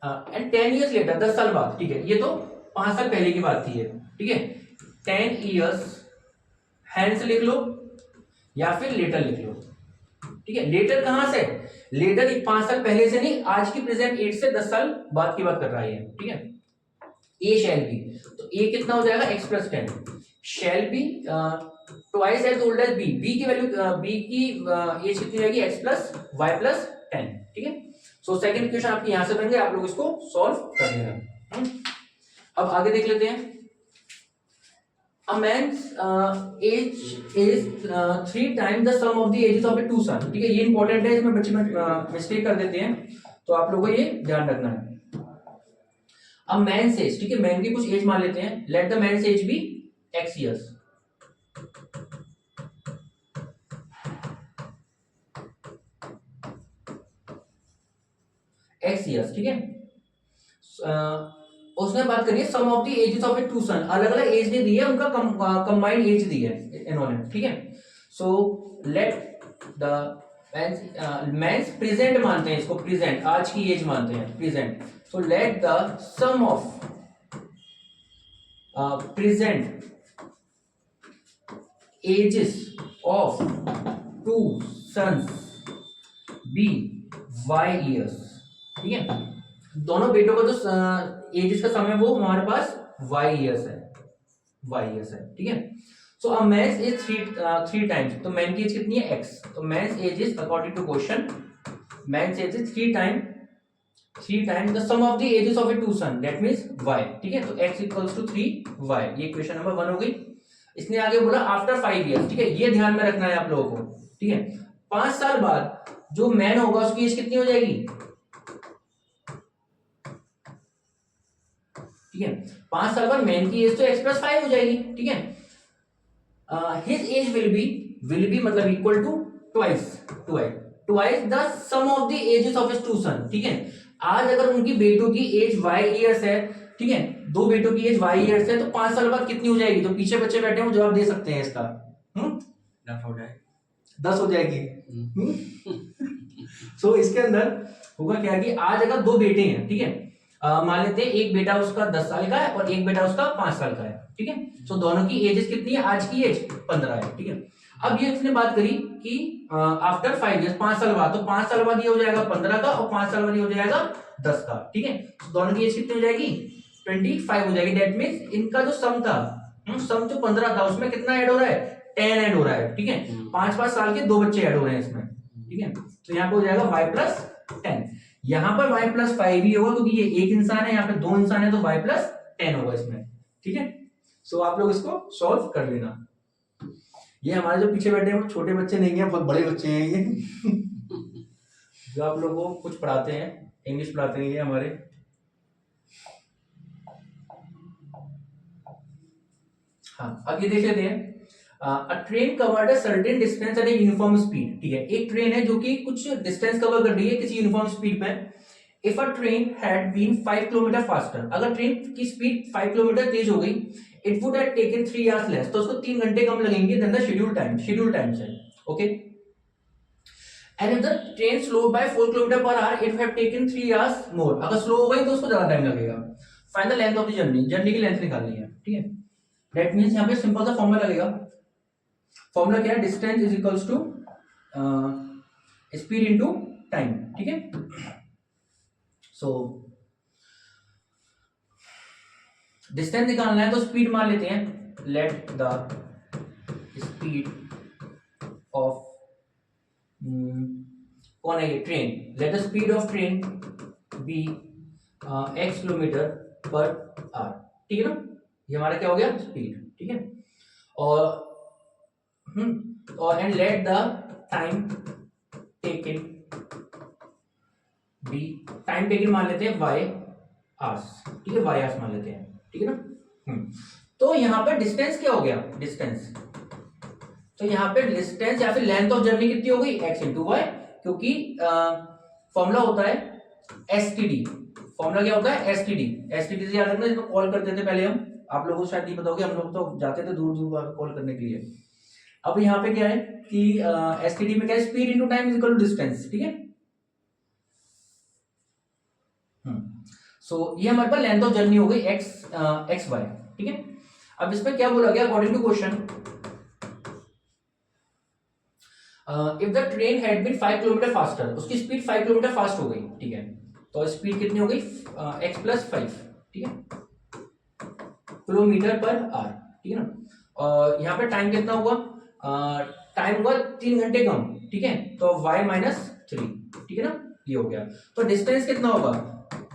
and 10 years later, 10 साल बाद, ठीक है। ये तो 5 साल पहले की बात थी ये, ठीक है। 10 ईयर्स हैंस लिख लो या फिर लेटर लिख लो, ठीक है। लेटर कहां से? लेटर 5 साल पहले से नहीं, आज की प्रेजेंट एज से 10 साल बाद की बात कर रहा है, ठीक है। ए शैल बी, तो ए कितना हो जाएगा? x plus 10, shall be twice as old as B, B की वैल्यू, बी की एज कितनी रहेगी? x प्लस वाई प्लस 10, ठीक है। सो सेकंड इक्वेशन आपकी यहां से बन गई, आप लोग इसको सॉल्व कर लेना। अब आगे देख लेते हैं। A man's age is 3 times the sum of the ages of a two son, ठीक है। ये इंपॉर्टेंट है, इसमें बच्चे मिस्टेक कर देते हैं, तो आप लोगों को ये ध्यान रखना है। अब मैंस एज, ठीक है, मैन की कुछ एज मान लेते हैं, let the man's age be x years, ठीक है। उसने बात करी है sum of the ages of a two son, अलग अलग एज ने दी है, उनका कंबाइंड एज दी है इन्होंने, ठीक है। So let the man's present मानते हैं इसको, प्रेजेंट आज की एज मानते हैं, present. So let the sum of present ages of two sons be Y years, ठीक है। दोनों बेटों का जो एजेस का सम है वो हमारे पास y ईयर्स है, ठीक है। So a man's age 3 times, तो मैन की एज कितनी है? x, तो man's age is according to question, man's age is 3 time the sum of the ages of a two son, that means y, ठीक है। तो x इक्वल्स टू 3y, ये question number 1 हो गई। इसने आगे बोला आफ्टर 5 ईयर्स, ठीक है, ये ध्यान में रखना है आप लोगों को, ठीक है। 5 साल बाद जो मैन होगा उसकी एज कितनी हो जाएगी? ठीक है, 5 साल बाद मैन की एज तो x प्लस 5 हो जाएगी, ठीक है। हिज एज विल बी मतलब equal to twice the sum of the ages of his two son, ठीक है। आज अगर उनकी बेटों की एज y ईयर्स है, ठीक है, दो बेटों की एज y ईयर्स है, तो 5 साल बाद कितनी हो जाएगी? तो पीछे बच्चे बैठे हैं वो जवाब दे सकते हैं इसका। 10 हो जाएगी। सो इसके अंदर होगा क्या कि आज अगर दो बेटे हैं, ठीक है, मान लेते हैं एक बेटा उसका 10 साल का है और एक बेटा उसका 5 साल का है, ठीक है। सो दोनों की एजेस कितनी है? आज की एज 15 है, ठीक है। अब ये इसने बात करी कि आफ्टर 5 ईयर्स, 5 साल बाद, तो 5 साल बाद ये हो जाएगा 15 का और 5 साल बाद ये हो जाएगा 10 का, ठीक है। तो दोनों की एज कितनी हो जाएगी? 25 हो जाएगी। दैट मींस इनका जो सम था, सम जो 15 था उसमें कितना ऐड हो रहा है? 10 ऐड हो रहा है, ठीक है। 5-5 साल के दो बच्चे ऐड हो रहे हैं इसमें, ठीक है। तो यहाँ पे हो जाएगा y प्लस 10, यहाँ पर y प्लस 5 ही होगा क्योंकि ये एक इंसान है, यहाँ पे दो इंसान है, तो y प्लस 10 होगा इसमें, ठीक है। सो आप लोग इसको सॉल्व कर लेना। ये हमारे जो पीछे बैठे हैं वो छोटे बच्चे नहीं है, बहुत बड़े बच्चे हैं ये। जो आप लोगों को कुछ पढ़ाते हैं, इंग्लिश पढ़ाते हैं ये हमारे। हाँ, अब ये देख लेते हैं। A train covered a certain distance at a uniform speed, ठीक है। एक ट्रेन है जो कि कुछ डिस्टेंस कवर कर रही है किसी यूनिफॉर्म स्पीड पे। If a train had been 5 kilometre faster, अगर ट्रेन की स्पीड 5 किलोमीटर तेज हो गई, it would have taken 3 hours less, तो उसको 3 घंटे कम लगेंगे देन द शेड्यूल टाइम से, okay. And if the train slow by 4 kilometre per hour, it would have taken 3 hours more, अगर स्लो हो गई तो उसको ज्यादा टाइम लगेगा। Find the length of the journey की लेंथ निकालनी है, ठीक है। दैट मींस यहां पे सिंपल सा फॉर्मूला लगेगा। फॉर्मूला क्या है? Distance is equals to speed into time, ठीक है। सो डिस्टेंस निकालना है तो स्पीड मान लेते हैं, लेट द स्पीड ऑफ कौन है ये, train, let the speed of train be x kilometre per hour, ठीक है ना, ये हमारा क्या हो गया, स्पीड, ठीक है। और और and let the time taken be, time taken मान लेते हैं y आवर्स, ठीक है, y आवर्स मान लेते हैं, ठीक है ना। तो यहाँ पे डिस्टेंस क्या हो गया, डिस्टेंस, तो यहाँ पे डिस्टेंस या फिर लेंथ ऑफ जर्नी कितनी हो गई, x इंटू वाई, क्योंकि फॉर्मूला होता है एसटीडी, फॉर्मूला क्या होता है, एसटीडी, एसटीडी से याद रखना, इसको कॉल करते थे पहले हम, आप लोगों को शायद नहीं पता होगा, हम लोग तो जाते थे दूर दूर कॉल करने के लिए। अब यहाँ पे क्या है कि एसटीडी में क्या है, speed into time is equal to distance, ठीक है। सो ये हमारे पास लेंथ ऑफ जर्नी हो गई एक्स वाई, ठीक है। अब इसमें क्या बोला गया, according to question, if the train had been 5 kilometre faster, उसकी स्पीड 5 किलोमीटर फास्ट हो गई, ठीक है, तो स्पीड कितनी हो गई, x प्लस 5, ठीक है, किलोमीटर पर आवर, ठीक है ना। और यहाँ पे टाइम कितना हुआ, टाइम हुआ 3 घंटे कम, ठीक है, तो y माइनस 3, ठीक है ना, ये हो गया। तो डिस्टेंस कितना होगा,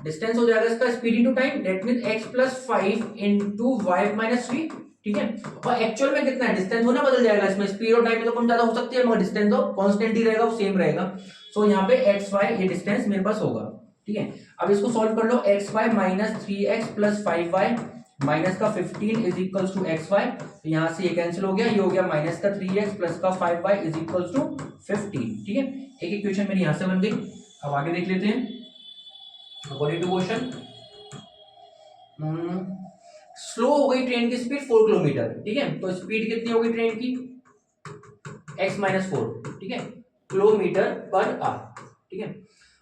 डिस्टेंस हो जाएगा इसका speed into time, that means x plus 5 into Y minus 3, ठीक है। और एक्चुअल में कितना है, डिस्टेंस होना बदल जाएगा इसमें, स्पीड और टाइम में तो कम ज्यादा हो सकती है, मगर डिस्टेंस तो कांस्टेंट ही रहेगा, वो सेम रहेगा। सो यहाँ पे एक्स वाई ये डिस्टेंस मेरे पास होगा, ठीक है। अब इसको सॉल्व कर लो, x y minus 3x plus 5y minus का 15 is equals to x y, तो यहाँ से ये कैंसिल हो गया, ये हो गया माइनस का 3x प्लस का 5y इज इक्वल्स टू 15, ठीक है। एक इक्वेशन मेरी यहाँ से बन गई। अब आगे देख लेते हैं, अकॉर्डिंग टू क्वेश्चन, स्लो हो गई ट्रेन की स्पीड 4 किलोमीटर, ठीक है, तो स्पीड कितनी हो गई ट्रेन की, x माइनस 4, ठीक है, किलोमीटर पर आवर, ठीक है।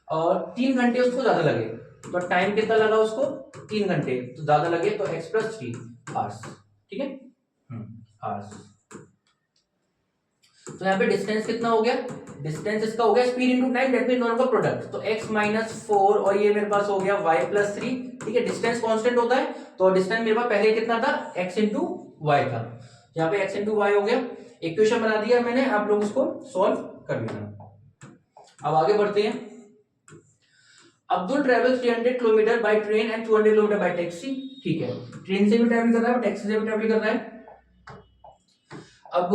और 3 घंटे उसको ज्यादा लगे, तो टाइम कितना लगा उसको, 3 घंटे, तो ज्यादा लगे तो x प्लस 3 आवर्स, ठीक है, आवर्स। तो यहाँ पे डिस्टेंस कितना हो गया, डिस्टेंस इसका हो गया speed into time, that means दोनों का प्रोडक्ट, तो x माइनस 4 और ये मेरे पास हो गया y प्लस 3, ठीक है। डिस्टेंस कांस्टेंट होता है, तो डिस्टेंस मेरे पास पहले कितना था, x इंटू वाई था, यहाँ पे x इंटू वाई हो गया। इक्वेशन बना दिया मैंने, आप लोग इसको सॉल्व कर लेना। अब आगे बढ़ते हैं। Abdul travel 300 kilometre by train and 200 kilometre bye taxi, ठीक है, ट्रेन से भी ट्रैवल कर रहा है, टैक्सी से भी ट्रैवल कर रहा है। अब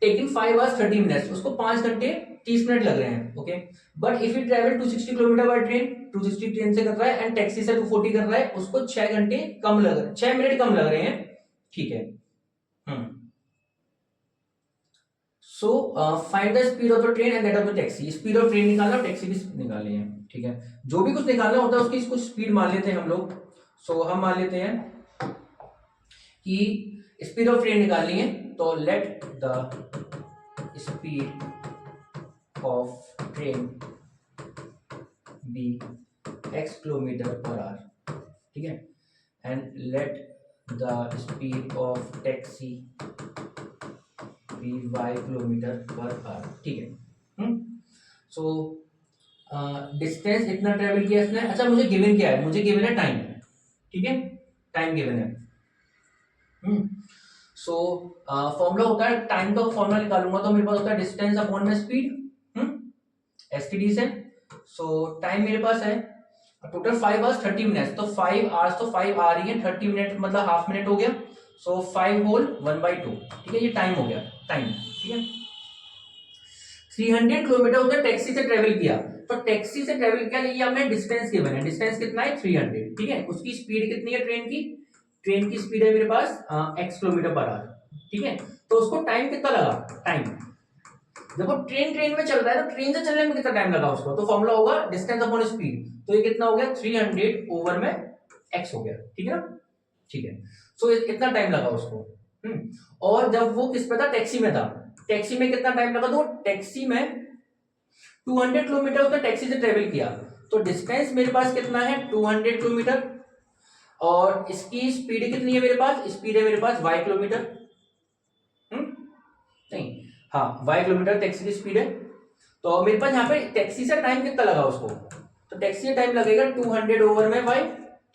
टेकिंग 5 hours 30 minutes, उसको 5 घंटे 30 मिनट लग रहे हैं, okay. But if you travel 260 kilometre by train, 260 train से कर रहा है, एंड टैक्सी से 240 कर रहा है, उसको 6 घंटे कम लग रहे हैं, 6 मिनट कम लग रहे हैं, ठीक है। So find the speed of the train and that of the taxi, speed of train निकालना और टैक्सी की निकालनी है, ठीक है। जो भी कुछ निकालना होता है उसकी कुछ स्पीड मान लेते हैं हम लोग। सो हम मान लेते हैं कि स्पीड ऑफ ट्रेन निकालनी है, तो let the speed of train be x kilometre per hour, ठीक है, and let the speed of taxi be y kilometre per hour, ठीक है। सो डिस्टेंस इतना ट्रेवल किया इसने, अच्छा मुझे गिवन क्या है, मुझे गिवन है टाइम, ठीक है, टाइम गिवन है। सो फॉर्मूला होता है, टाइम का फॉर्मूला निकालूंगा तो मेरे पास होता है डिस्टेंस अपॉन में स्पीड, एसटीडी से। सो टाइम मेरे पास है टोटल 5 hours 30 minutes, तो 5 hours तो 5 आ रही है, 30 मिनट मतलब हाफ मिनट हो गया, सो 5 होल 1/2, ठीक है, ये टाइम हो गया, टाइम, ठीक है। 300 किलोमीटर उधर टैक्सी से ट्रेवल किया, तो टैक्सी से ट्रेवल किया, ये हमें डिस्टेंस गिवन है, डिस्टेंस कितना है 300, ठीक है। उसकी स्पीड कितनी है ट्रेन की, ट्रेन की स्पीड है मेरे पास x किलोमीटर पर आवर, ठीक है। तो उसको टाइम कितना लगा, टाइम देखो ट्रेन में चल रहा है, तो ट्रेन से चलने में कितना टाइम लगा उसको, तो फॉर्मूला होगा डिस्टेंस अपॉन स्पीड, तो ये कितना हो गया 300 ओवर में x हो गया, ठीक है ना, ठीक है। सो इतना टाइम लगा उसको। और जब वो किस पे था, टैक्सी में था, टैक्सी में कितना टाइम लगा, तो टैक्सी में 200 किलोमीटर उसने टैक्सी से ट्रेवल किया, तो डिस्टेंस मेरे पास कितना है 200 किलोमीटर, और इसकी स्पीड कितनी है मेरे पास, स्पीड है मेरे पास y किलोमीटर, नहीं हाँ y किलोमीटर टैक्सी की स्पीड है। तो मेरे पास यहाँ पे टैक्सी से टाइम कितना लगा उसको, तो टैक्सी से टाइम लगेगा 200 ओवर में y,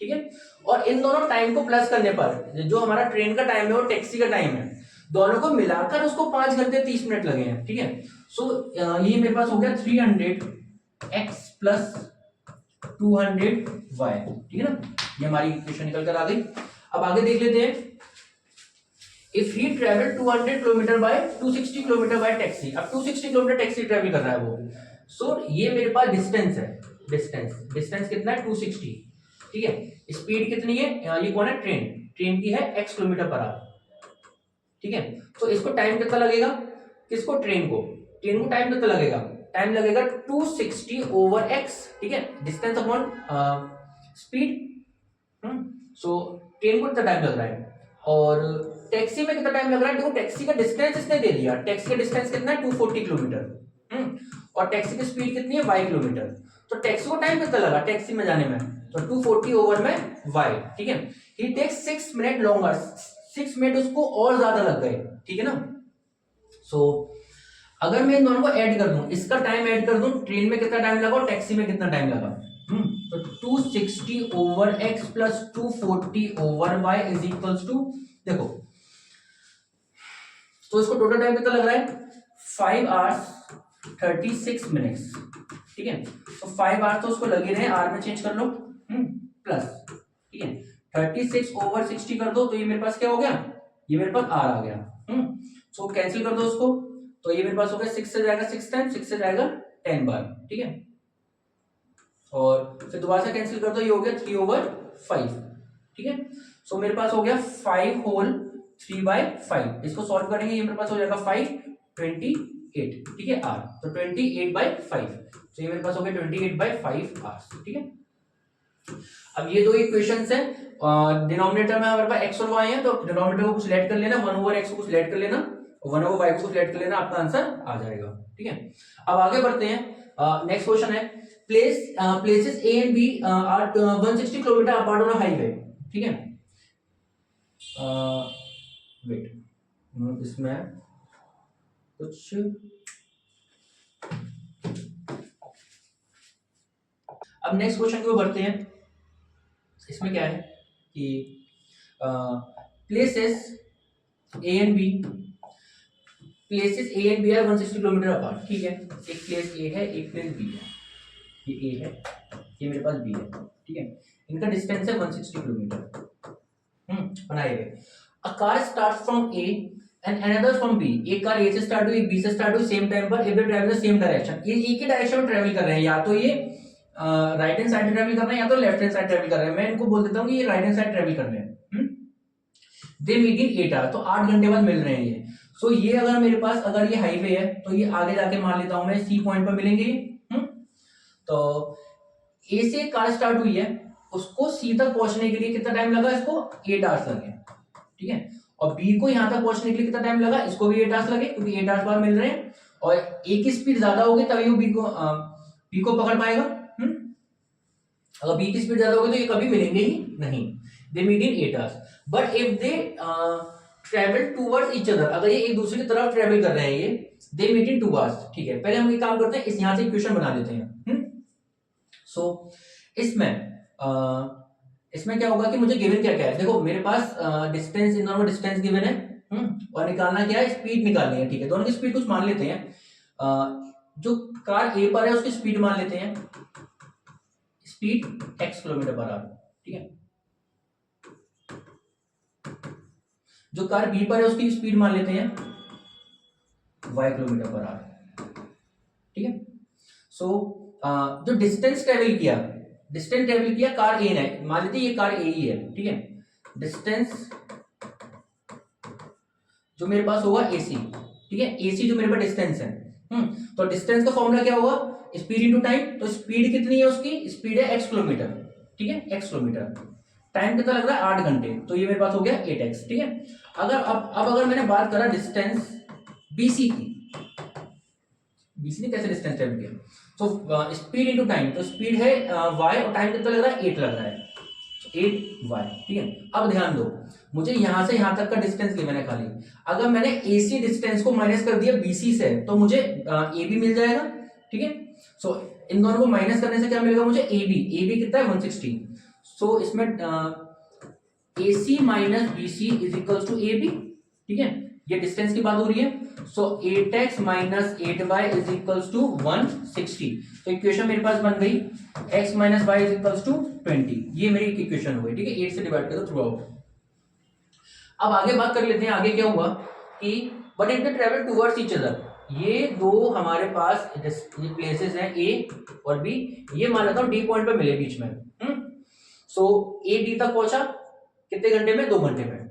ठीक है। और इन दोनों टाइम को प्लस करने पर जो हमारा ट्रेन का टाइम है और टैक्सी का टाइम है, दोनों को मिलाकर उसको 5 घंटे 30 मिनट लगे हैं, ठीक है। सो ये मेरे पास हो गया 300x प्लस 200y, ठीक है ना, ये हमारी इक्वेशन निकल कर आ गई। अब आगे देख लेते हैं, if he travel 200 kilometre bye 260 kilometre bye taxi. अब 260 किलोमीटर टैक्सी ट्रेवल कर रहा है वो, सो ये मेरे पास डिस्टेंस है, डिस्टेंस कितना है 260, ठीक है। स्पीड कितनी है, ये कौन है, ट्रेन की है x किलोमीटर पर आवर, ठीक है। तो इसको टाइम कितना लगेगा, किसको, ट्रेन को टाइम कितना लगेगा, टाइम लगेगा 260 ओवर x, ठीक है, distance upon speed. So train को कितना टाइम लग रहा है और टैक्सी में कितना टाइम लग रहा है, देखो टैक्सी का डिस्टेंस इसने दे दिया, टैक्सी का डिस्टेंस कितना है 240 किलोमीटर, और टैक्सी की स्पीड कितनी है y किलोमीटर, तो टैक्सी को टाइम कितना लगा टैक्सी में जाने में, तो 240 ओवर में y, ठीक है। ही टेक्स 6 मिनट लॉन्गर, 6 मिनट उसको और ज्यादा लग गए, ठीक है ना। सो अगर मैं इन दोनों को ऐड कर दूं, इसका टाइम ऐड कर दूं, ट्रेन में कितना टाइम लगा और टैक्सी में कितना टाइम लगा, तो 260 over x plus 240 over y is equals to, देखो तो इसको टोटल टाइम कितना लग रहा है 5 आवर्स 36 मिनट्स, ठीक है। तो 5 आवर्स तो उसको लगे रहे, आर में चेंज कर लो, प्लस, ठीक है, 36 ओवर 60 कर दो, तो ये मेरे पास क्या हो गया, ये मेरे पास आर आ गया, सो कैंसिल कर दो उसको, तो ये मेरे पास हो गया 6 से जाएगा 6 टाइम, 6 से जाएगा 10 बार, ठीक है। और फिर दोबारा से कैंसिल कर दो, ये हो गया 3 ओवर 5, ठीक है। सो मेरे पास हो गया 5 होल 3/5, इसको सॉल्व करेंगे, ये मेरे पास हो जाएगा 528, ठीक है, आर, तो 28/5, तो ये मेरे पास हो गया 28/5 आवर्स, ठीक है। अब ये दो इक्वेशंस हैं, डिनोमिनेटर में हमारे पास x और y है, तो डिनोमिनेटर को सिलेक्ट कर लेना, 1/x को सिलेक्ट कर लेना, 1/y को सिलेक्ट कर लेना, आपका आंसर आ जाएगा, ठीक है। अब आगे बढ़ते हैं, नेक्स्ट क्वेश्चन है, places A and B are 160 kilometre apart on a highway, ठीक है। वेट, इसमें कुछ, अब नेक्स्ट क्वेश्चन की ओर बढ़ते हैं। इसमें क्या है कि places A and B are 160 kilometre apart, ठीक है। एक प्लेस A है, एक प्लेस B है, ये A है, ये मेरे पास B है, ठीक है। इनका डिस्टेंस है 160 किलोमीटर, बनाए हुए। A car starts from A and another from B, एक कार A से स्टार्ट हुई, B से स्टार्ट हुई, सेम टाइम पर, if they travel the same direction, ये एक ही डायरेक्शन में ट्रैवल कर रहे हैं, या तो ये राइट हैंड साइड ट्रैवल कर रहे हैं या तो लेफ्ट हैंड साइड ट्रैवल कर रहे हैं। मैं इनको बोल देता हूँ कि ये राइट हैंड साइड ट्रैवल कर रहे हैं। दे मीट इन 8 आवर्स, तो 8 घंटे बाद मिल रहे हैं ये। सो ये अगर मेरे पास, अगर ये हाईवे है, तो ये आगे जाके मान लेता हूं मैं सी पॉइंट पर मिलेंगे। तो ए से कार स्टार्ट हुई है, उसको सी तक पहुंचने के लिए कितना टाइम लगा, इसको 8 आवर्स लगे, ठीक है। और बी को यहां तक पहुंचने के लिए कितना टाइम लगा, इसको भी 8 आवर्स लगे, क्योंकि 8 आवर्स बाद मिल रहे हैं। और ए की स्पीड ज्यादा होगी तभी वो बी को पकड़ पाएगा। अगर बी की स्पीड ज्यादा होगी तो ये कभी मिलेंगे ही नहीं। They meet in 8 hours, but if they travel towards each other, अगर ये एक दूसरे की तरफ ट्रेवल कर रहे हैं, ये दे मीट इन 2 आवर्स, ठीक है। पहले हम ये काम करते हैं, इस यहां से इक्वेशन बना लेते हैं। सो इसमें क्या होगा कि मुझे गिवन क्या क्या है, देखो मेरे पास डिस्टेंस, इन दोनों डिस्टेंस गिवन है, और निकालना क्या है, स्पीड निकालनी है, ठीक है। दोनों की स्पीड कुछ मान लेते हैं। जो कार ए पर है उसकी स्पीड मान लेते हैं, speed x kilometre per hour, ठीक है। जो कार बी पर है उसकी स्पीड मान लेते हैं y किलोमीटर पर आवर, ठीक है। सो जो डिस्टेंस ट्रेवल किया कार ए ने, मान लेते ये कार ए ही है, ठीक है। डिस्टेंस जो मेरे पास होगा AC, ठीक है, AC जो मेरे पास डिस्टेंस है। तो डिस्टेंस का फॉर्मूला क्या होगा, स्पीड इनटू टाइम। तो स्पीड कितनी है उसकी, स्पीड है x किलोमीटर, ठीक है, x किलोमीटर। टाइम कितना लग रहा है 8 घंटे, तो ये मेरे पास हो गया 8x, ठीक है। अगर अब अगर मैंने बात करा डिस्टेंस BC की, BC ने कैसे डिस्टेंस ट्रेवल किया, तो स्पीड इनटू टाइम, तो स्पीड है y और टाइम कितना लग रहा है 8 लग रहा है, 8y, ठीक है। अब ध्यान दो, मुझे यहां से यहां तक का डिस्टेंस गिवन है खाली। अगर मैंने AC डिस्टेंस को माइनस कर दिया BC से, तो मुझे AB मिल जाएगा, ठीक है। सो इन दोनों को माइनस करने से क्या मिलेगा मुझे, AB कितना है 160। सो इसमें AC minus BC is equals to AB, ठीक है, ये डिस्टेंस की बात हो रही है। So 8x minus 8y is equals to 160। तो इक्वेशन मेरे पास बन गई x minus y is equals to 20। ये मेरी इक्वेशन हो गई, ठीक है, 8 से डिवाइड कर दो थ्रू आउट। अब आगे बात कर लेते हैं, आगे क्या हुआ कि but it travel towards each other. ये दो हमारे पास ये प्लेसेस हैं A और B, ये मान लेता हूं D पॉइंट पे मिले बीच में। सो A D तक पहुंचा कितने घंटे में? 2 घंटे में।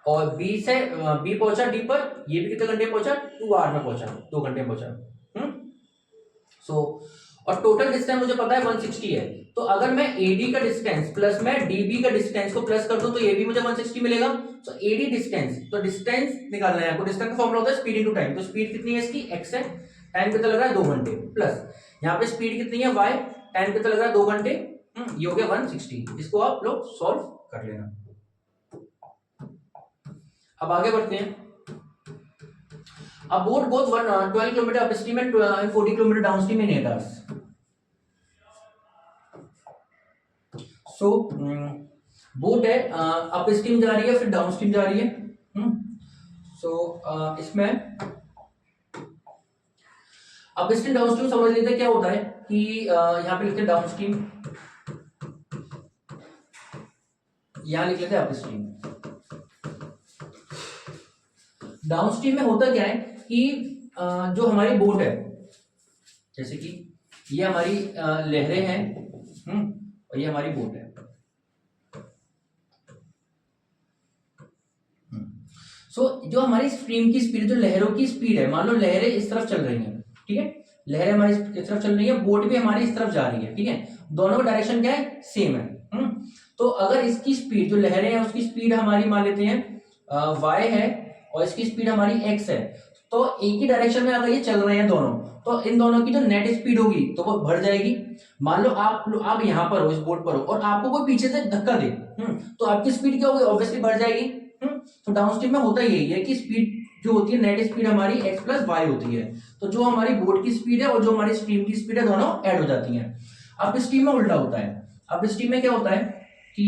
और B से B पहुंचा D पर, ये भी कितने घंटे पहुंचा? 2 आवर में पहुंचा, 2 घंटे में पहुंचा। सो और टोटल डिस्टेंस मुझे पता है 160 है। तो अगर मैं AD का डिस्टेंस प्लस मैं DB का डिस्टेंस को प्लस कर दूं तो ये भी मुझे 160 मिलेगा। सो AD डिस्टेंस, तो डिस्टेंस निकालना है आपको। डिस्टेंस का फॉर्मूला होता है स्पीड इनटू टाइम। तो स्पीड कितनी है इसकी? x है, टाइम कितना लग रहा है? 2 घंटे, प्लस यहाँ पे स्पीड कितनी है? y, टाइम कितना लग रहा है? 2 घंटे। ये हो गया 160। इसको आप लोग सॉल्व कर लेना। अब आगे बढ़ते हैं। A boat goes 12 kilometre upstream and 40 kilometre downstream in 8 hours. So boat है, अपस्ट्रीम जा रही है फिर डाउनस्ट्रीम जा रही है। सो इसमें अपस्ट्रीम डाउनस्ट्रीम समझ लेते हैं क्या होता है कि यहाँ पे लिखते हैं डाउनस्ट्रीम, यहाँ लिख लेते हैं अपस्ट्रीम। डाउनस्ट्रीम में होता क्या है कि जो हमारी बोट है, जैसे कि ये हमारी लहरें हैं और ये हमारी बोट है। सो जो हमारी स्ट्रीम की स्पीड, जो लहरों की स्पीड है, मान लो लहरें इस तरफ चल रही हैं, ठीक है, लहरें हमारी इस तरफ चल रही है, बोट भी हमारी इस तरफ जा रही है, ठीक है, दोनों का डायरेक्शन क्या है? सेम है। तो अगर इसकी स्पीड, जो लहरें हैं उसकी स्पीड हमारी मान लेते हैं y है और इसकी स्पीड हमारी x है, तो एक ही डायरेक्शन में अगर ये चल रहे हैं दोनों, तो इन दोनों की जो नेट स्पीड होगी तो वो बढ़ जाएगी। मान लो आप यहाँ पर हो, इस बोट पर हो, और आपको कोई पीछे से धक्का दे, तो आपकी स्पीड क्या होगी? ऑब्वियसली बढ़ जाएगी। तो डाउनस्ट्रीम में होता यही है कि स्पीड जो होती है, नेट स्पीड हमारी x प्लस वाई होती है। तो जो हमारी बोट की स्पीड है और जो हमारी स्ट्रीम की स्पीड है, दोनों ऐड हो जाती हैं। अब स्ट्रीम में उल्टा होता है। अब स्ट्रीम में क्या होता है कि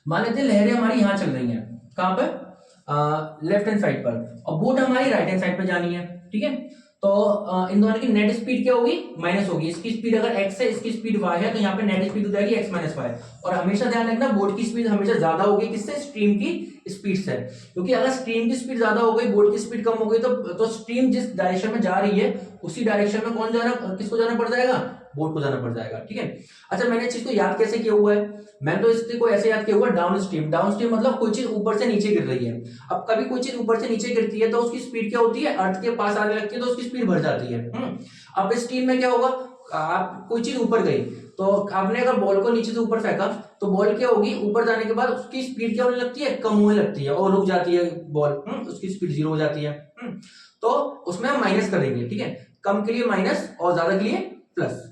मान लेते हैं लहरें हमारी यहाँ चल रही हैं, कहां पर? लेफ्ट हैंड साइड पर, और बोट हमारी राइट हैंड साइड पर जानी है, ठीक है। तो इन दोनों की नेट स्पीड क्या होगी? माइनस होगी। इसकी स्पीड अगर x है, इसकी स्पीड y है, तो यहाँ पे नेट स्पीड हो जाएगी x माइनस वाई। और हमेशा ध्यान रखना, बोट की स्पीड हमेशा ज्यादा होगी किससे? स्ट्रीम की स्पीड से। क्योंकि अगर स्ट्रीम की स्पीड ज्यादा हो गई, बोट की स्पीड कम हो गई, तो स्ट्रीम जिस डायरेक्शन में जा रही है उसी डायरेक्शन में किसको जाना पड़ जाएगा? बोट को जाना पड़ जाएगा, ठीक है। अच्छा, मैंने इस चीज को याद कैसे किया हुआ है? मैंने तो इस चीज को ऐसे याद किया हुआ है, डाउन स्ट्रीम। डाउन स्ट्रीम मतलब कोई चीज ऊपर से नीचे गिर रही है। अब कभी कोई चीज ऊपर से नीचे गिरती है तो उसकी स्पीड क्या होती है? अर्थ के पास आने लगती है तो उसकी स्पीड बढ़ जाती है। अब स्ट्रीम में क्या होगा? आप कोई चीज ऊपर गई, तो आपने अगर बॉल को नीचे से ऊपर फेंका, तो बॉल क्या होगी? ऊपर जाने के बाद उसकी स्पीड क्या होने लगती है? कम होने लगती है, और रुक जाती है बॉल, उसकी स्पीड 0 हो जाती है। तो उसमें हम माइनस करेंगे, ठीक है, कम के लिए माइनस और ज्यादा के लिए प्लस।